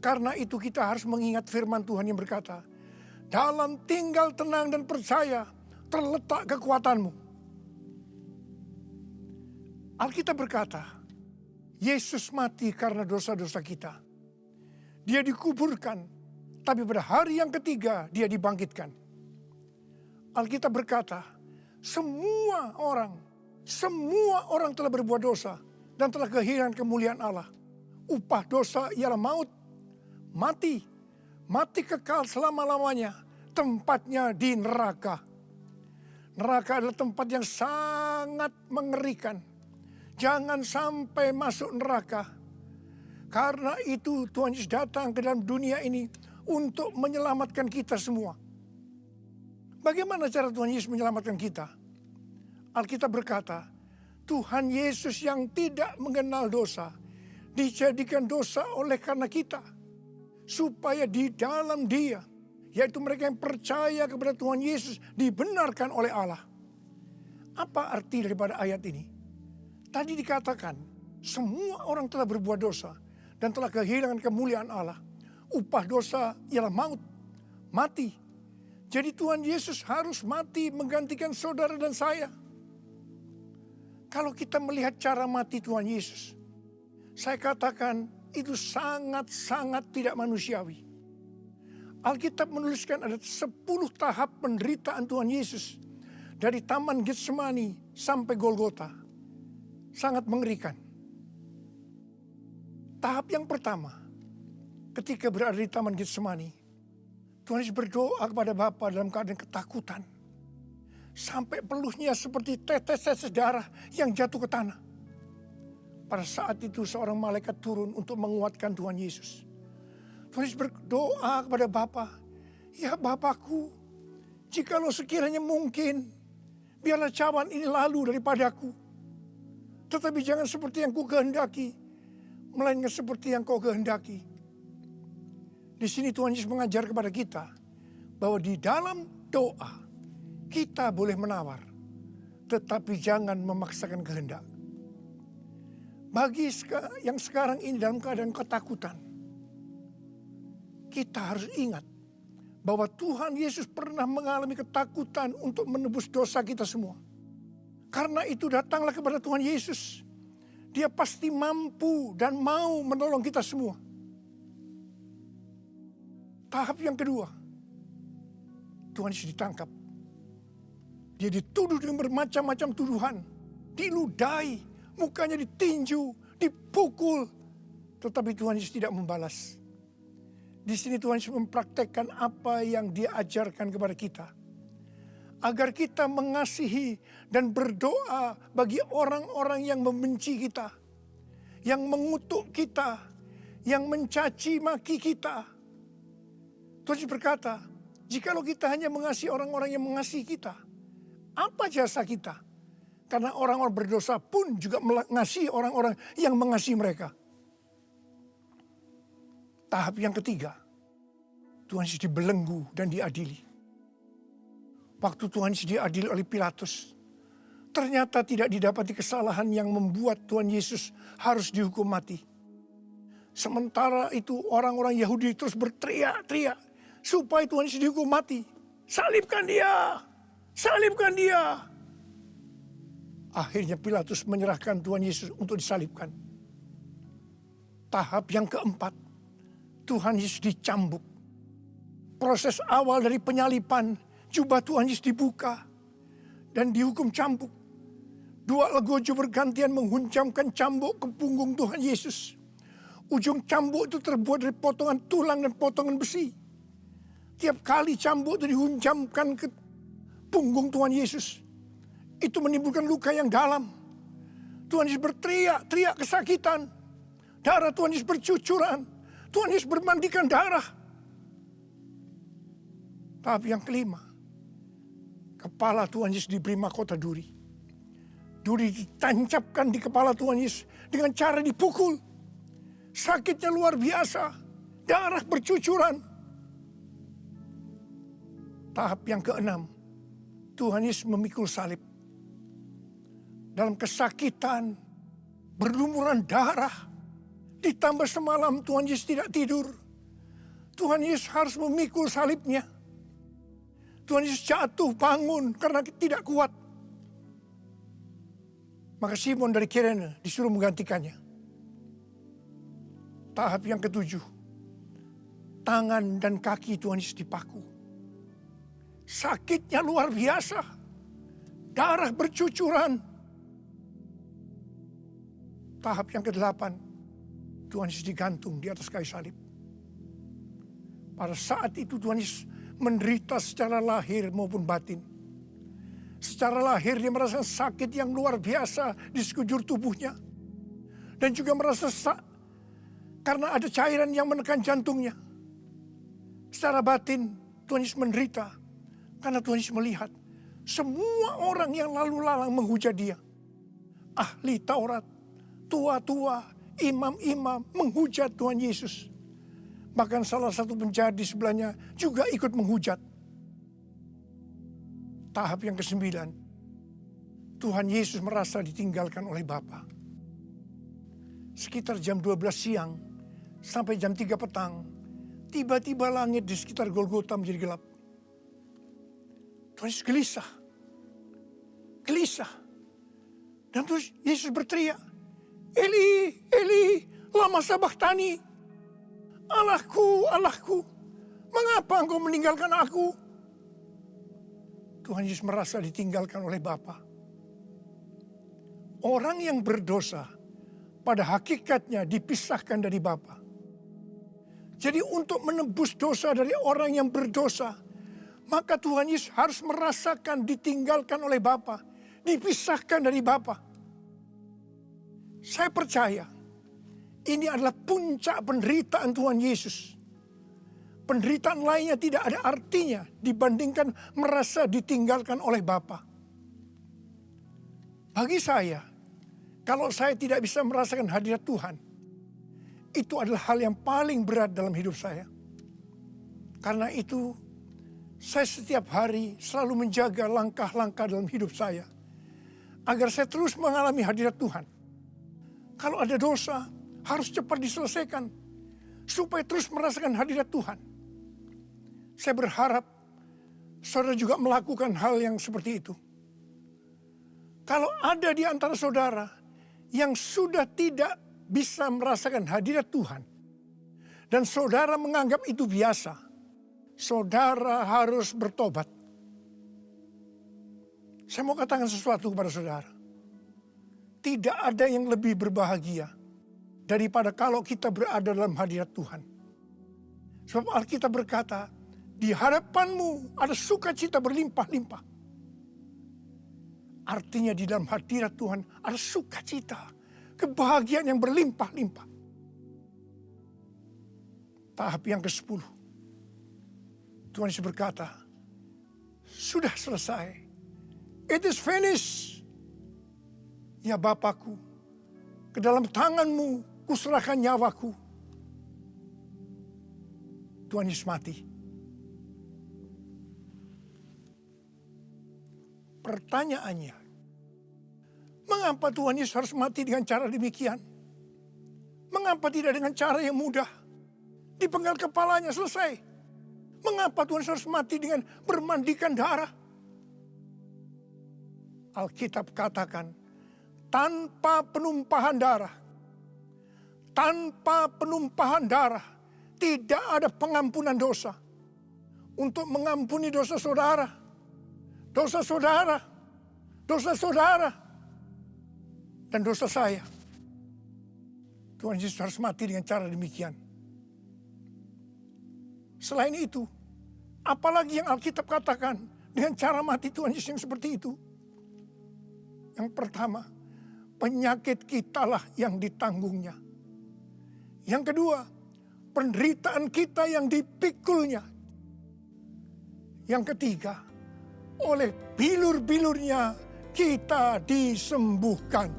Karena itu kita harus mengingat firman Tuhan yang berkata, dalam tinggal tenang dan percaya terletak kekuatanmu. Alkitab berkata, Yesus mati karena dosa-dosa kita. dia dikuburkan, tapi pada hari yang ketiga dia dibangkitkan. Alkitab berkata, semua orang telah berbuat dosa dan telah kehilangan kemuliaan Allah. Upah dosa ialah maut, mati kekal selama-lamanya, tempatnya di neraka. Neraka adalah tempat yang sangat mengerikan. Jangan sampai masuk neraka. Karena itu Tuhan Yesus datang ke dalam dunia ini untuk menyelamatkan kita semua. Bagaimana cara Tuhan Yesus menyelamatkan kita? Alkitab berkata, Tuhan Yesus yang tidak mengenal dosa, dijadikan dosa oleh karena kita. Supaya di dalam Dia, yaitu mereka yang percaya kepada Tuhan Yesus, dibenarkan oleh Allah. Apa arti daripada ayat ini? Tadi dikatakan, semua orang telah berbuat dosa dan telah kehilangan kemuliaan Allah. Upah dosa ialah maut, mati. Jadi Tuhan Yesus harus mati menggantikan saudara dan saya. Kalau kita melihat cara mati Tuhan Yesus, saya katakan itu sangat-sangat tidak manusiawi. Alkitab menuliskan ada 10 tahap penderitaan Tuhan Yesus. Dari Taman Getsemani sampai Golgota. Sangat mengerikan. Tahap yang pertama, ketika berada di Taman Getsemani, Tuhan Yesus berdoa kepada Bapa dalam keadaan ketakutan. Sampai peluhnya seperti tetes-tetes darah yang jatuh ke tanah. Pada saat itu seorang malaikat turun untuk menguatkan Tuhan Yesus. Tuhan Yesus berdoa kepada Bapa, ya Bapakku, jikalau sekiranya mungkin, biarlah cawan ini lalu daripadaku. Tetapi jangan seperti yang ku kehendaki, melainkan seperti yang kau kehendaki. Di sini Tuhan Yesus mengajar kepada kita bahwa di dalam doa kita boleh menawar, tetapi jangan memaksakan kehendak. Bagi yang sekarang ini dalam keadaan ketakutan, kita harus ingat bahwa Tuhan Yesus pernah mengalami ketakutan untuk menebus dosa kita semua. Karena itu datanglah kepada Tuhan Yesus. Dia pasti mampu dan mau menolong kita semua. Tahap yang kedua, Tuhan Yesus ditangkap. Dia dituduh dengan bermacam-macam tuduhan. Diludahi, mukanya ditinju, dipukul. Tetapi Tuhan Yesus tidak membalas. Di sini Tuhan Yesus mempraktekkan apa yang Dia ajarkan kepada kita. Agar kita mengasihi dan berdoa bagi orang-orang yang membenci kita. Yang mengutuk kita. Yang mencaci maki kita. Tuhan Yesus berkata, jikalau kita hanya mengasihi orang-orang yang mengasihi kita, apa jasa kita? Karena orang-orang berdosa pun juga mengasihi orang-orang yang mengasihi mereka. Tahap yang ketiga, Tuhan Yesus dibelenggu dan diadili. Waktu Tuhan Yesus diadili oleh Pilatus, ternyata tidak didapati kesalahan yang membuat Tuhan Yesus harus dihukum mati. Sementara itu orang-orang Yahudi terus berteriak-teriak supaya Tuhan Yesus dihukum mati. Salibkan dia! Salibkan dia! Akhirnya Pilatus menyerahkan Tuhan Yesus untuk disalibkan. Tahap yang keempat, Tuhan Yesus dicambuk. Proses awal dari penyalipan, jubah Tuhan Yesus dibuka dan dihukum cambuk. Dua legojo bergantian menghunjamkan cambuk ke punggung Tuhan Yesus. Ujung cambuk itu terbuat dari potongan tulang dan potongan besi. Tiap kali cambuk itu dihunjamkan ke punggung Tuhan Yesus, itu menimbulkan luka yang dalam. Tuhan Yesus berteriak kesakitan. Darah Tuhan Yesus bercucuran. Tuhan Yesus bermandikan darah. Tahap yang kelima, kepala Tuhan Yesus diberi mahkota duri. Duri ditancapkan di kepala Tuhan Yesus dengan cara dipukul. Sakitnya luar biasa. Darah bercucuran. Tahap yang keenam, Tuhan Yesus memikul salib. Dalam kesakitan, berlumuran darah. Ditambah semalam Tuhan Yesus tidak tidur. Tuhan Yesus harus memikul salibnya. Tuhan Yesus jatuh bangun karena tidak kuat. Maka Simon dari Kirene disuruh menggantikannya. Tahap yang ketujuh, tangan dan kaki Tuhan Yesus dipaku. Sakitnya luar biasa. Darah bercucuran. Tahap yang ke-8, Tuhan Yesus digantung di atas kayu salib. Pada saat itu Tuhan Yesus menderita secara lahir maupun batin. Secara lahir dia merasakan sakit yang luar biasa di sekujur tubuhnya. Dan juga merasa karena ada cairan yang menekan jantungnya. Secara batin Tuhan Yesus menderita karena Tuhan Yesus melihat semua orang yang lalu lalang menghujat dia. Ahli Taurat, tua-tua, imam-imam menghujat Tuhan Yesus. Bahkan salah satu penjahat di sebelahnya juga ikut menghujat. Tahap yang ke-9, Tuhan Yesus merasa ditinggalkan oleh Bapa. Sekitar jam 12 siang sampai jam 3 petang, tiba-tiba langit di sekitar Golgota menjadi gelap. Tuhan Yesus gelisah. Dan terus Yesus berteriak, Eli, Eli, lama sabachthani. Allahku, Allahku, mengapa engkau meninggalkan aku? Tuhan Yesus merasa ditinggalkan oleh Bapa. Orang yang berdosa pada hakikatnya dipisahkan dari Bapa. Jadi untuk menebus dosa dari orang yang berdosa, maka Tuhan Yesus harus merasakan ditinggalkan oleh Bapa, dipisahkan dari Bapa. Saya percaya ini adalah puncak penderitaan Tuhan Yesus. Penderitaan lainnya tidak ada artinya dibandingkan merasa ditinggalkan oleh Bapa. Bagi saya, kalau saya tidak bisa merasakan hadirat Tuhan, itu adalah hal yang paling berat dalam hidup saya. Karena itu, saya setiap hari selalu menjaga langkah-langkah dalam hidup saya, agar saya terus mengalami hadirat Tuhan. Kalau ada dosa, harus cepat diselesaikan, supaya terus merasakan hadirat Tuhan. Saya berharap saudara juga melakukan hal yang seperti itu. Kalau ada di antara saudara yang sudah tidak bisa merasakan hadirat Tuhan, dan saudara menganggap itu biasa, saudara harus bertobat. Saya mau katakan sesuatu kepada saudara. Tidak ada yang lebih berbahagia daripada kalau kita berada dalam hadirat Tuhan. Sebab Alkitab berkata, di hadapanmu ada sukacita berlimpah-limpah. Artinya di dalam hadirat Tuhan ada sukacita, kebahagiaan yang berlimpah-limpah. Tahap yang ke-10. Tuhan Yesus berkata, sudah selesai. It is finished. Ya Bapakku, ke dalam tanganmu kuserahkan nyawaku. Tuhan Yesus mati. Pertanyaannya, mengapa Tuhan Yesus harus mati dengan cara demikian? Mengapa tidak dengan cara yang mudah? Dipenggal kepalanya, selesai. Mengapa Tuhan Yesus harus mati dengan bermandikan darah? Alkitab katakan, tanpa penumpahan darah, tidak ada pengampunan dosa. Untuk mengampuni dosa saudara, dan dosa saya, Tuhan Yesus harus mati dengan cara demikian. Selain itu, apalagi yang Alkitab katakan dengan cara mati Tuhan Yesus yang seperti itu? Yang pertama, penyakit kitalah yang ditanggungnya. Yang kedua, penderitaan kita yang dipikulnya. Yang ketiga, oleh bilur-bilurnya kita disembuhkan.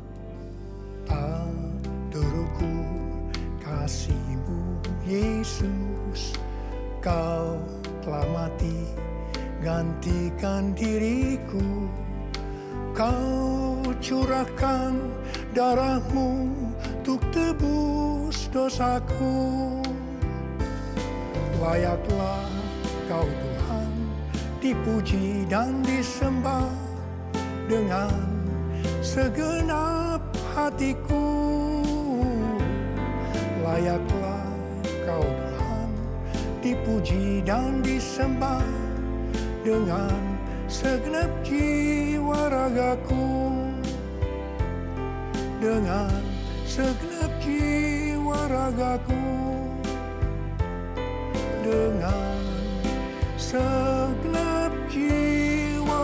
Aduhku kasih-Mu Yesus, Kau telah mati gantikan diriku. Kau curahkan darah-Mu untuk tebus dosaku. Layaklah Kau Tuhan dipuji dan disembah dengan segenap hatiku. Layaklah Kau Tuhan dipuji dan disembah dengan segenap jiwa ragaku, dengan segenap jiwa ragaku, dengan segenap jiwa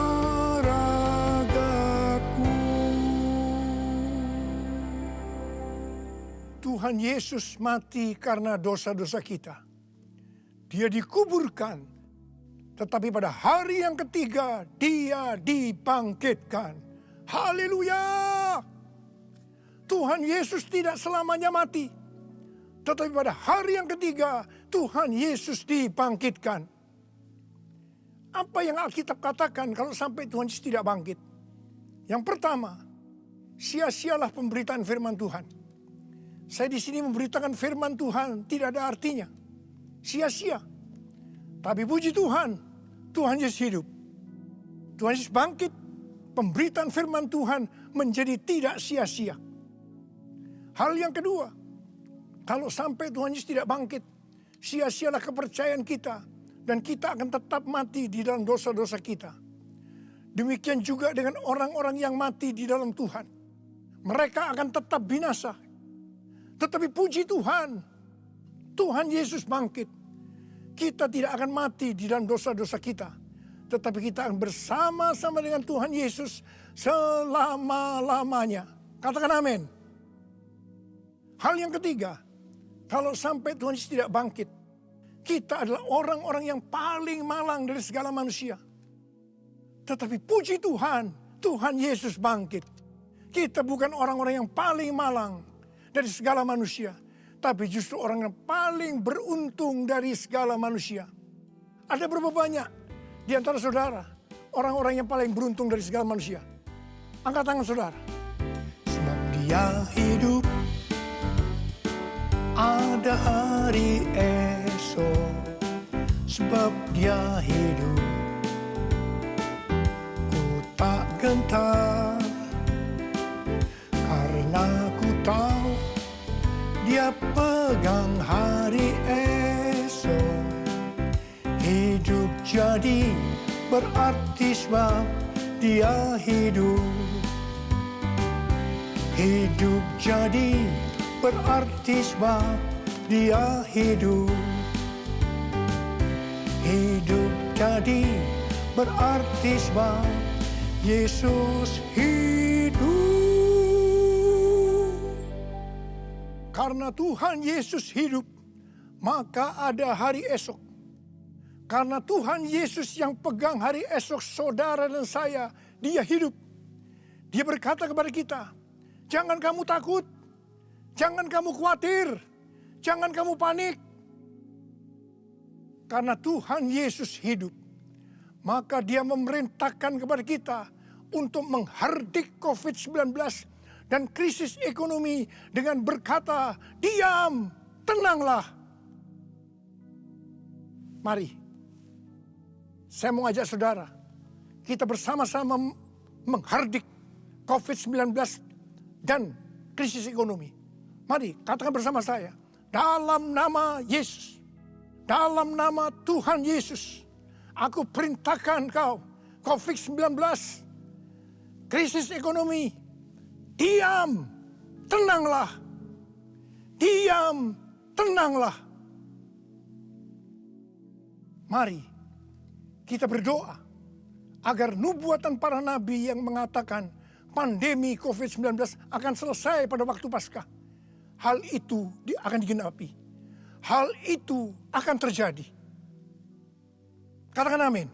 ragaku. Tuhan Yesus mati karena dosa-dosa kita. Dia dikuburkan, tetapi pada hari yang ketiga dia dibangkitkan. Haleluya! Tuhan Yesus tidak selamanya mati, tetapi pada hari yang ketiga Tuhan Yesus dibangkitkan. Apa yang Alkitab katakan kalau sampai Tuhan Yesus tidak bangkit? Yang pertama, sia-sialah pemberitaan firman Tuhan. Saya di sini memberitakan firman Tuhan tidak ada artinya. Sia-sia. Tapi puji Tuhan, Tuhan Yesus hidup. Tuhan Yesus bangkit, pemberitaan firman Tuhan menjadi tidak sia-sia. Hal yang kedua, kalau sampai Tuhan Yesus tidak bangkit, sia-sialah kepercayaan kita dan kita akan tetap mati di dalam dosa-dosa kita. Demikian juga dengan orang-orang yang mati di dalam Tuhan. Mereka akan tetap binasa. Tetapi puji Tuhan, Tuhan Yesus bangkit. Kita tidak akan mati di dalam dosa-dosa kita, tetapi kita akan bersama-sama dengan Tuhan Yesus selama-lamanya. Katakan amin. Hal yang ketiga, kalau sampai Tuhan Yesus tidak bangkit, kita adalah orang-orang yang paling malang dari segala manusia. Tetapi puji Tuhan, Tuhan Yesus bangkit. Kita bukan orang-orang yang paling malang dari segala manusia, tapi justru orang yang paling beruntung dari segala manusia. Ada berapa banyak di antara saudara orang-orang yang paling beruntung dari segala manusia? Angkat tangan saudara. Sebab dia hidup, ada hari esok. Sebab dia hidup, ku tak gentar. Karena ku tahu dia pegang hari esok. Hidup jadi berarti sebab dia hidup. Hidup jadi berarti sebab dia hidup. Hidup jadi berarti sebab Yesus hidup. Karena Tuhan Yesus hidup, maka ada hari esok. Karena Tuhan Yesus yang pegang hari esok saudara dan saya, dia hidup. Dia berkata kepada kita, jangan kamu takut, jangan kamu khawatir, jangan kamu panik. Karena Tuhan Yesus hidup, maka dia memerintahkan kepada kita untuk menghardik COVID-19 dan krisis ekonomi dengan berkata, diam, tenanglah. Mari, saya mau ajak saudara, kita bersama-sama menghardik COVID-19 dan krisis ekonomi. Mari, katakan bersama saya, dalam nama Yesus, dalam nama Tuhan Yesus, aku perintahkan kau, COVID-19, krisis ekonomi, diam, tenanglah. Diam, tenanglah. Mari kita berdoa agar nubuatan para nabi yang mengatakan pandemi COVID-19 akan selesai pada waktu Paskah. Hal itu akan digenapi. Hal itu akan terjadi. Katakan amin.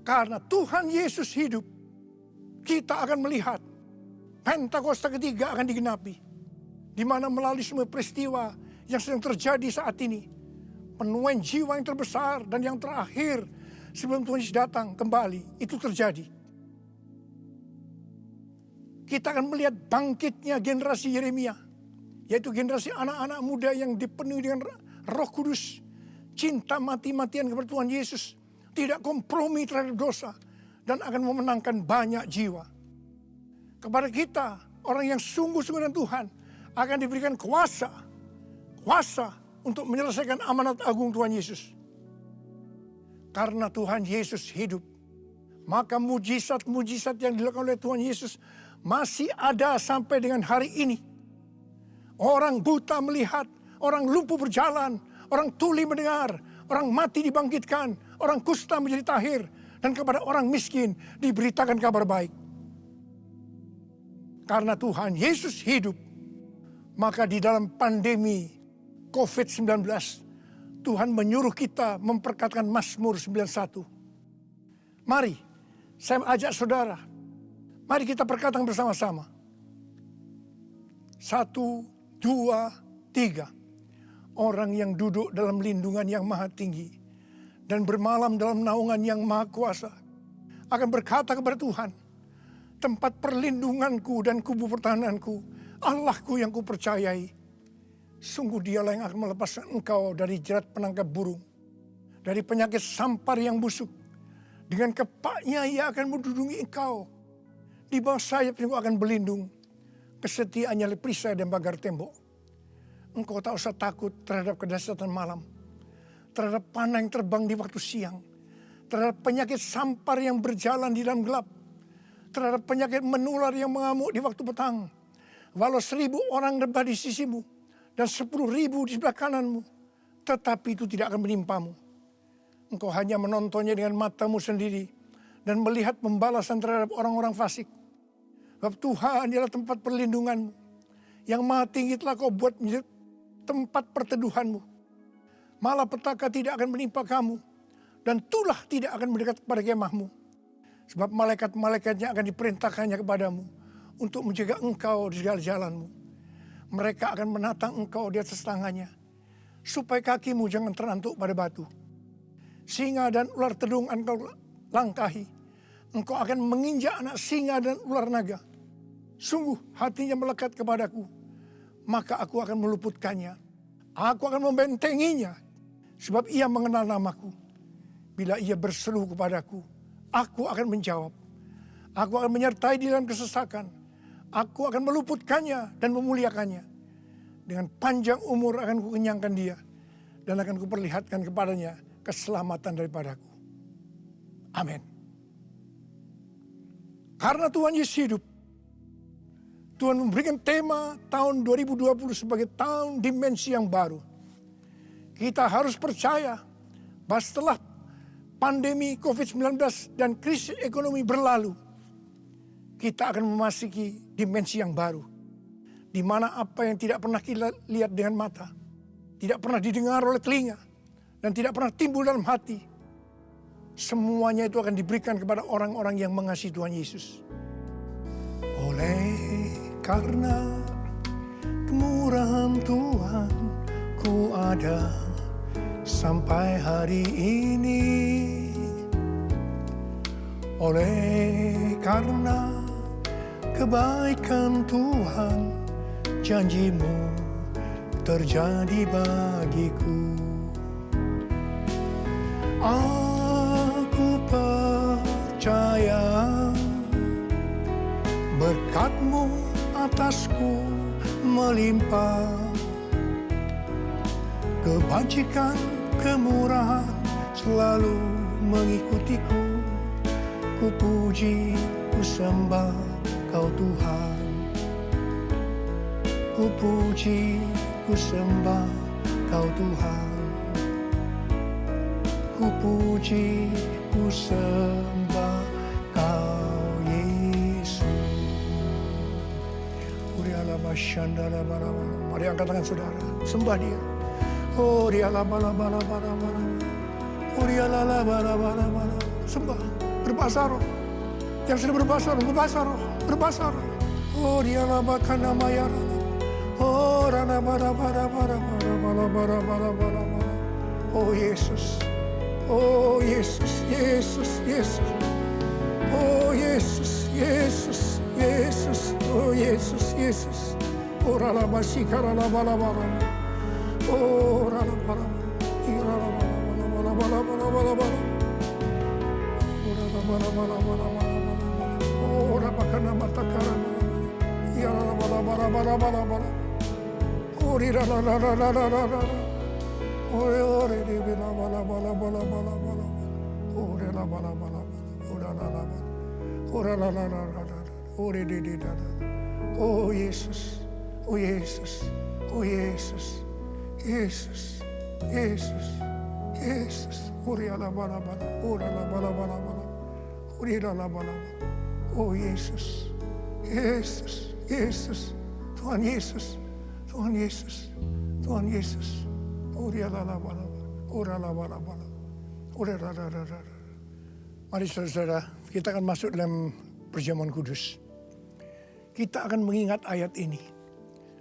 Karena Tuhan Yesus hidup, kita akan melihat Pentakosta ketiga akan digenapi. Di mana melalui semua peristiwa yang sedang terjadi saat ini, penuaian jiwa yang terbesar dan yang terakhir sebelum Tuhan Yesus datang kembali, itu terjadi. Kita akan melihat bangkitnya generasi Yeremia, yaitu generasi anak-anak muda yang dipenuhi dengan Roh Kudus, cinta mati-matian kepada Tuhan Yesus, tidak kompromi terhadap dosa, dan akan memenangkan banyak jiwa. Kepada kita, orang yang sungguh-sungguh dengan Tuhan, akan diberikan kuasa untuk menyelesaikan amanat agung Tuhan Yesus. Karena Tuhan Yesus hidup, maka mujizat-mujizat yang dilakukan oleh Tuhan Yesus masih ada sampai dengan hari ini. Orang buta melihat, orang lumpuh berjalan, orang tuli mendengar, orang mati dibangkitkan, orang kusta menjadi tahir, dan kepada orang miskin diberitakan kabar baik. Karena Tuhan Yesus hidup, maka di dalam pandemi COVID-19, Tuhan menyuruh kita memperkatakan Mazmur 91. Mari, saya ajak saudara, mari kita perkatakan bersama-sama. 1, 2, 3. Orang yang duduk dalam lindungan yang maha tinggi dan bermalam dalam naungan yang maha kuasa akan berkata kepada Tuhan, tempat perlindunganku dan kubu pertahananku, Allahku yang kupercayai. Sungguh dialah yang akan melepaskan engkau dari jerat penangkap burung, dari penyakit sampar yang busuk. Dengan kepaknya ia akan mendudungi engkau. Di bawah sayapnya engkau akan berlindung. Kesetiaannya perisai dan pagar tembok. Engkau tak usah takut terhadap kedahsyatan malam, terhadap panah yang terbang di waktu siang, terhadap penyakit sampar yang berjalan di dalam gelap, terhadap penyakit menular yang mengamuk di waktu petang. Walau 1000 orang rebah di sisimu dan 10.000 di sebelah kananmu, tetapi itu tidak akan menimpamu. Engkau hanya menontonnya dengan matamu sendiri dan melihat pembalasan terhadap orang-orang fasik. Sebab Tuhan adalah tempat perlindunganmu. Yang maha tinggi telah kau buat menjadi tempat perteduhanmu. Malapetaka tidak akan menimpa kamu, dan tulah tidak akan mendekat kepada kemahmu. Sebab malaikat-malaikatnya akan diperintahkannya kepadamu untuk menjaga engkau di segala jalanmu. Mereka akan menatang engkau di atas tangannya, supaya kakimu jangan terantuk pada batu. Singa dan ular tedung engkau langkahi. Engkau akan menginjak anak singa dan ular naga. Sungguh hatinya melekat kepadaku, maka aku akan meluputkannya. Aku akan membentenginya, sebab ia mengenal namaku. Bila ia berseru kepadaku, aku akan menjawab. Aku akan menyertai di dalam kesesakan. Aku akan meluputkannya dan memuliakannya. Dengan panjang umur akan kukenyangkan dia, dan akan kuperlihatkan kepadanya keselamatan daripadaku. Amin. Karena Tuhan Yesus hidup, Tuhan memberikan tema tahun 2020 sebagai tahun dimensi yang baru. Kita harus percaya bahwa setelah pandemi COVID-19 dan krisis ekonomi berlalu, kita akan memasuki dimensi yang baru. Di mana apa yang tidak pernah kita lihat dengan mata, tidak pernah didengar oleh telinga, dan tidak pernah timbul dalam hati, semuanya itu akan diberikan kepada orang-orang yang mengasihi Tuhan Yesus. Oleh karena kemurahan Tuhan, ku ada sampai hari ini. Oleh karena kebaikan Tuhan, janjimu terjadi bagiku. Aku percaya berkat-Mu atasku melimpah. Kebajikan, kemurahan selalu mengikutiku. Ku puji, ku sembah Kau Tuhan. Ku puji, ku sembah Kau Tuhan. Ku puji, ku sembah Kau Yesus. Mari angkat tangan saudara, sembah Dia. Oh, sembah, berbahasa roh. Yang sudah berbahasa roh, berbahasa roh. Oh, dia labakan nama ya. Oh, rana bara. Oh, Yesus. Oh, Yesus, Yesus, Yesus. Oh, Yesus, Yesus, Yesus. Oh, Yesus, Yesus. Oh, rana masika rana bara. Oh, rana bara. Ora bakana mata karana. Ya bara. Ori ra. Ore ore de bela bala bala bala bala bala. Ore la bala bala bala. Ora la la bala. Ora la la la la la. Ore de de da da. Oh Yesus. Oh Yesus. Oh Yesus. Yesus. Yesus. Yesus. Ore la bala bala. Ora la bala bala bala. Ore la la bala bala. Oh Yesus. Yesus. Yesus. Tuhan Yesus. Tuhan Yesus. Tuhan Yesus. Ore la la bala bala. Ora la bala bala. Ore la la la la. Mari saudara-saudara, kita akan masuk dalam perjamuan kudus. Kita akan mengingat ayat ini.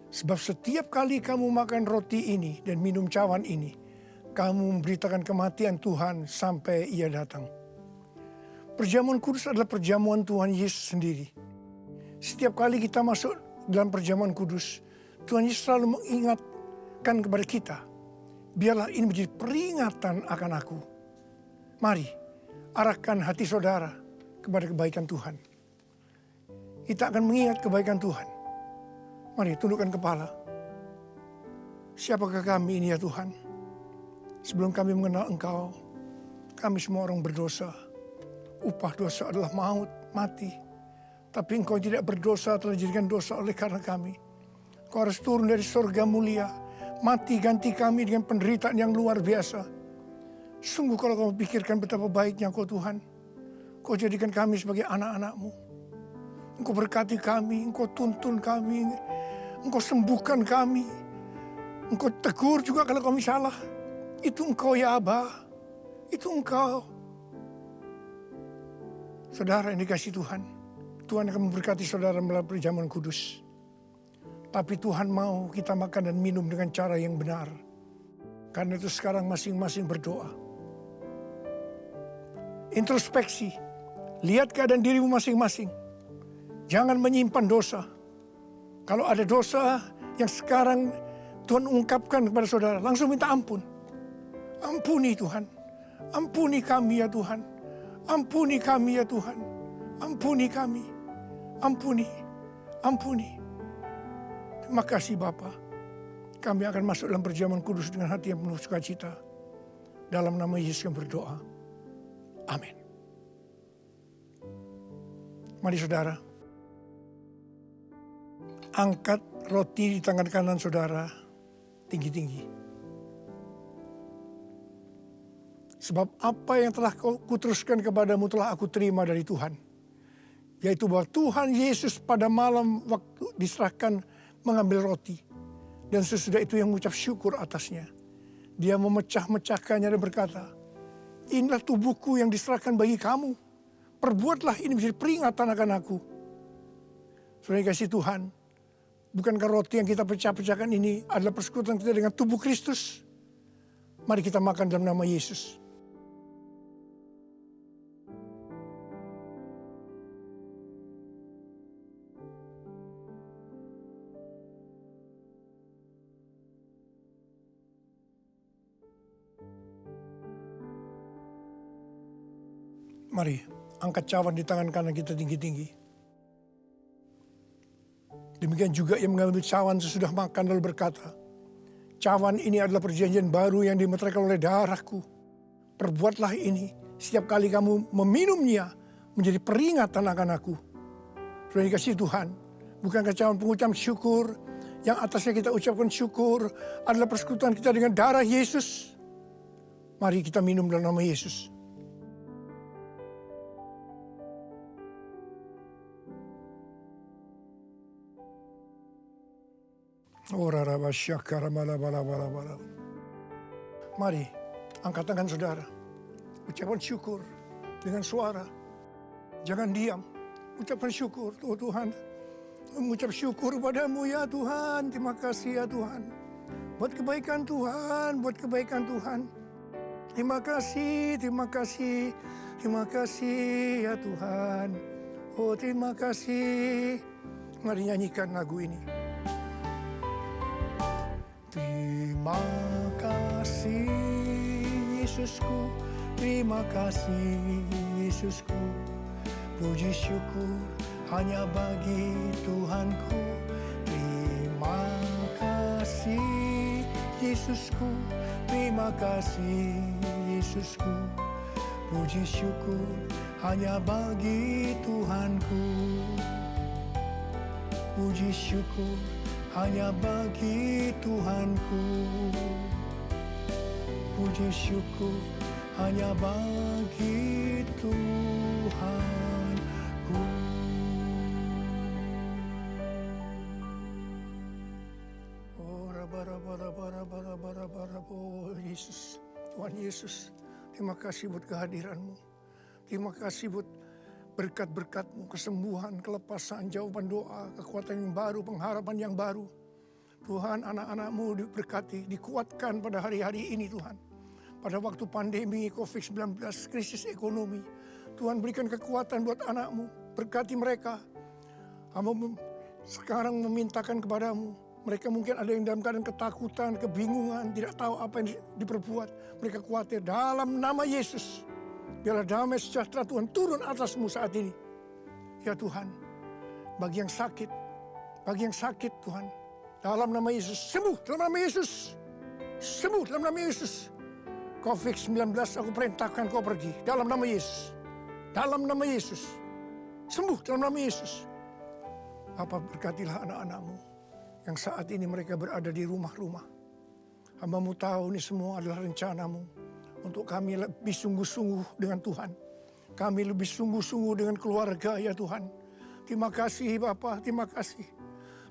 Sebab setiap kali kamu makan roti ini dan minum cawan ini, kamu memberitakan kematian Tuhan sampai Ia datang. Perjamuan kudus adalah perjamuan Tuhan Yesus sendiri. Setiap kali kita masuk dalam perjamuan kudus, Tuhan Yesus selalu mengingatkan kepada kita, biarlah ini menjadi peringatan akan aku. Mari, arahkan hati saudara kepada kebaikan Tuhan. Kita akan mengingat kebaikan Tuhan. Mari tundukkan kepala. Siapakah kami ini ya Tuhan? Sebelum kami mengenal Engkau, kami semua orang berdosa. Upah dosa adalah maut, mati. Tapi Engkau tidak berdosa telah dijadikan dosa oleh karena kami. Engkau harus turun dari surga mulia, mati ganti kami dengan penderitaan yang luar biasa. Sungguh kalau kau pikirkan betapa baiknya Engkau Tuhan, Kau jadikan kami sebagai anak-anak-Mu. Engkau berkati kami, Engkau tuntun kami, Engkau sembuhkan kami. Engkau tegur juga kalau kami salah. Itu Engkau ya Aba, itu Engkau. Saudara yang dikasihi Tuhan, Tuhan akan memberkati saudara melalui perjamuan kudus. Tapi Tuhan mau kita makan dan minum dengan cara yang benar. Karena itu sekarang masing-masing berdoa. Introspeksi, lihat keadaan dirimu masing-masing. Jangan menyimpan dosa. Kalau ada dosa yang sekarang Tuhan ungkapkan kepada saudara, langsung minta ampun. Ampuni Tuhan, ampuni kami ya Tuhan. Ampuni kami ya Tuhan, ampuni kami, ampuni, ampuni. Terima kasih Bapa. Kami akan masuk dalam perjamuan kudus dengan hati yang penuh sukacita. Dalam nama Yesus yang berdoa. Amin. Mari saudara, angkat roti di tangan kanan saudara tinggi-tinggi. Sebab apa yang telah kuteruskan kepadamu telah aku terima dari Tuhan. Yaitu bahwa Tuhan Yesus pada malam waktu diserahkan mengambil roti. Dan sesudah itu yang mengucap syukur atasnya. Dia memecah-mecahkannya dan berkata, inilah tubuhku yang diserahkan bagi kamu. Perbuatlah ini menjadi peringatan akan aku. Saudara kasih Tuhan, bukankah roti yang kita pecah-pecahkan ini adalah persekutuan kita dengan tubuh Kristus? Mari kita makan dalam nama Yesus. Mari, angkat cawan di tangan kanan kita tinggi-tinggi. Demikian juga yang mengambil cawan sesudah makan lalu berkata, cawan ini adalah perjanjian baru yang dimeteraikan oleh darahku. Perbuatlah ini setiap kali kamu meminumnya menjadi peringatan akan aku. Sudah dikasih Tuhan, bukankah cawan pengucap syukur yang atasnya kita ucapkan syukur adalah persekutuan kita dengan darah Yesus. Mari kita minum dalam nama Yesus. Mari, angkat tangan saudara. Ucapan syukur dengan suara. Jangan diam. Ucapan syukur, oh Tuhan. Mengucap syukur padamu ya Tuhan. Terima kasih ya Tuhan. Buat kebaikan Tuhan, buat kebaikan Tuhan. Terima kasih, terima kasih. Terima kasih ya Tuhan. Oh terima kasih. Mari nyanyikan lagu ini. Terima kasih Yesusku, terima kasih Yesusku. Puji syukur hanya bagi Tuhanku. Terima kasih Yesusku, terima kasih Yesusku. Puji syukur hanya bagi Tuhanku. Puji syukur hanya bagi Tuhanku. Puji syukur hanya bagi Tuhanku. Oh, oh Yesus, Tuhan Yesus, terima kasih buat kehadiran-Mu. Terima kasih buat berkat-berkat-Mu, kesembuhan, kelepasan, jawaban doa, kekuatan yang baru, pengharapan yang baru. Tuhan, anak-anak-Mu diberkati, dikuatkan pada hari-hari ini Tuhan. Pada waktu pandemi COVID-19, krisis ekonomi, Tuhan berikan kekuatan buat anak-Mu, berkati mereka. Hamba sekarang memintakan kepadamu, mereka mungkin ada yang dalam keadaan ketakutan, kebingungan, tidak tahu apa yang diperbuat. Mereka khawatir, dalam nama Yesus, biarlah damai sejahtera Tuhan turun atasmu saat ini. Ya Tuhan, bagi yang sakit Tuhan, dalam nama Yesus, sembuh dalam nama Yesus. Sembuh dalam nama Yesus. COVID-19 aku perintahkan kau pergi, dalam nama Yesus. Dalam nama Yesus. Sembuh dalam nama Yesus. Bapa, berkatilah anak-anak-Mu yang saat ini mereka berada di rumah-rumah. Hamba-Mu tahu ini semua adalah rencana-Mu untuk kami lebih sungguh-sungguh dengan Tuhan. Kami lebih sungguh-sungguh dengan keluarga ya Tuhan. Terima kasih Bapa, terima kasih.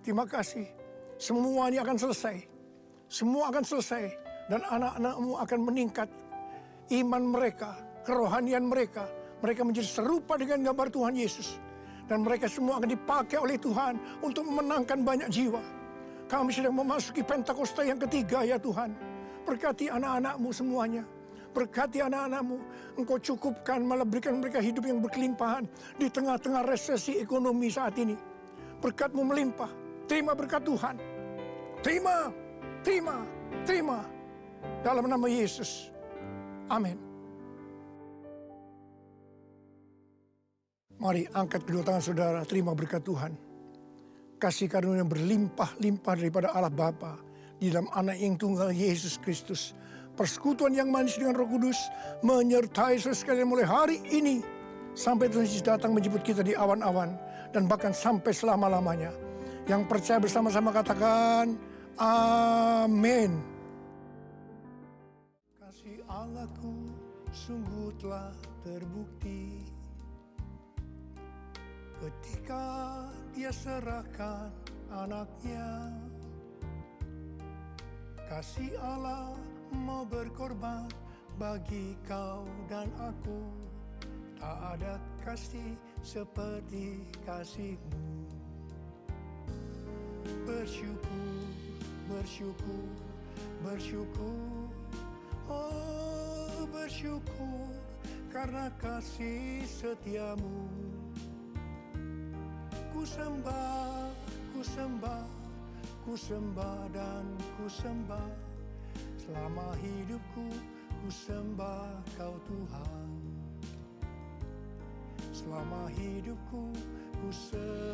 Terima kasih. Semua ini akan selesai. Semua akan selesai. Dan anak-anak-Mu akan meningkat. Iman mereka, kerohanian mereka. Mereka menjadi serupa dengan gambar Tuhan Yesus. Dan mereka semua akan dipakai oleh Tuhan untuk memenangkan banyak jiwa. Kami sedang memasuki Pentakosta yang ketiga ya Tuhan. Berkati anak-anak-Mu semuanya. Berkati anak-anak-Mu. Engkau cukupkan, malah berikan mereka hidup yang berkelimpahan. Di tengah-tengah resesi ekonomi saat ini. Berkat-Mu melimpah. Terima berkat Tuhan. Terima, terima, terima. Dalam nama Yesus. Amin. Mari angkat kedua tangan saudara, terima berkat Tuhan. Kasih karunia yang berlimpah-limpah daripada Allah Bapa di dalam anak yang tunggal Yesus Kristus. Persekutuan yang manis dengan Roh Kudus menyertai saudara sekalian mulai hari ini sampai Tuhan Yesus datang menjemput kita di awan-awan dan bahkan sampai selama-lamanya. Yang percaya bersama-sama katakan amin. Kasih Allahku sungguh telah terbukti ketika Dia serahkan anaknya. Kasih Allah mau berkorban bagi kau dan aku. Tak ada kasih seperti kasih-Mu. Bersyukur, bersyukur, bersyukur. Oh, bersyukur karena kasih setia-Mu. Ku sembah, ku sembah, ku sembah dan ku sembah. Selama hidupku ku sembah Kau Tuhan. Selama hidupku ku sembah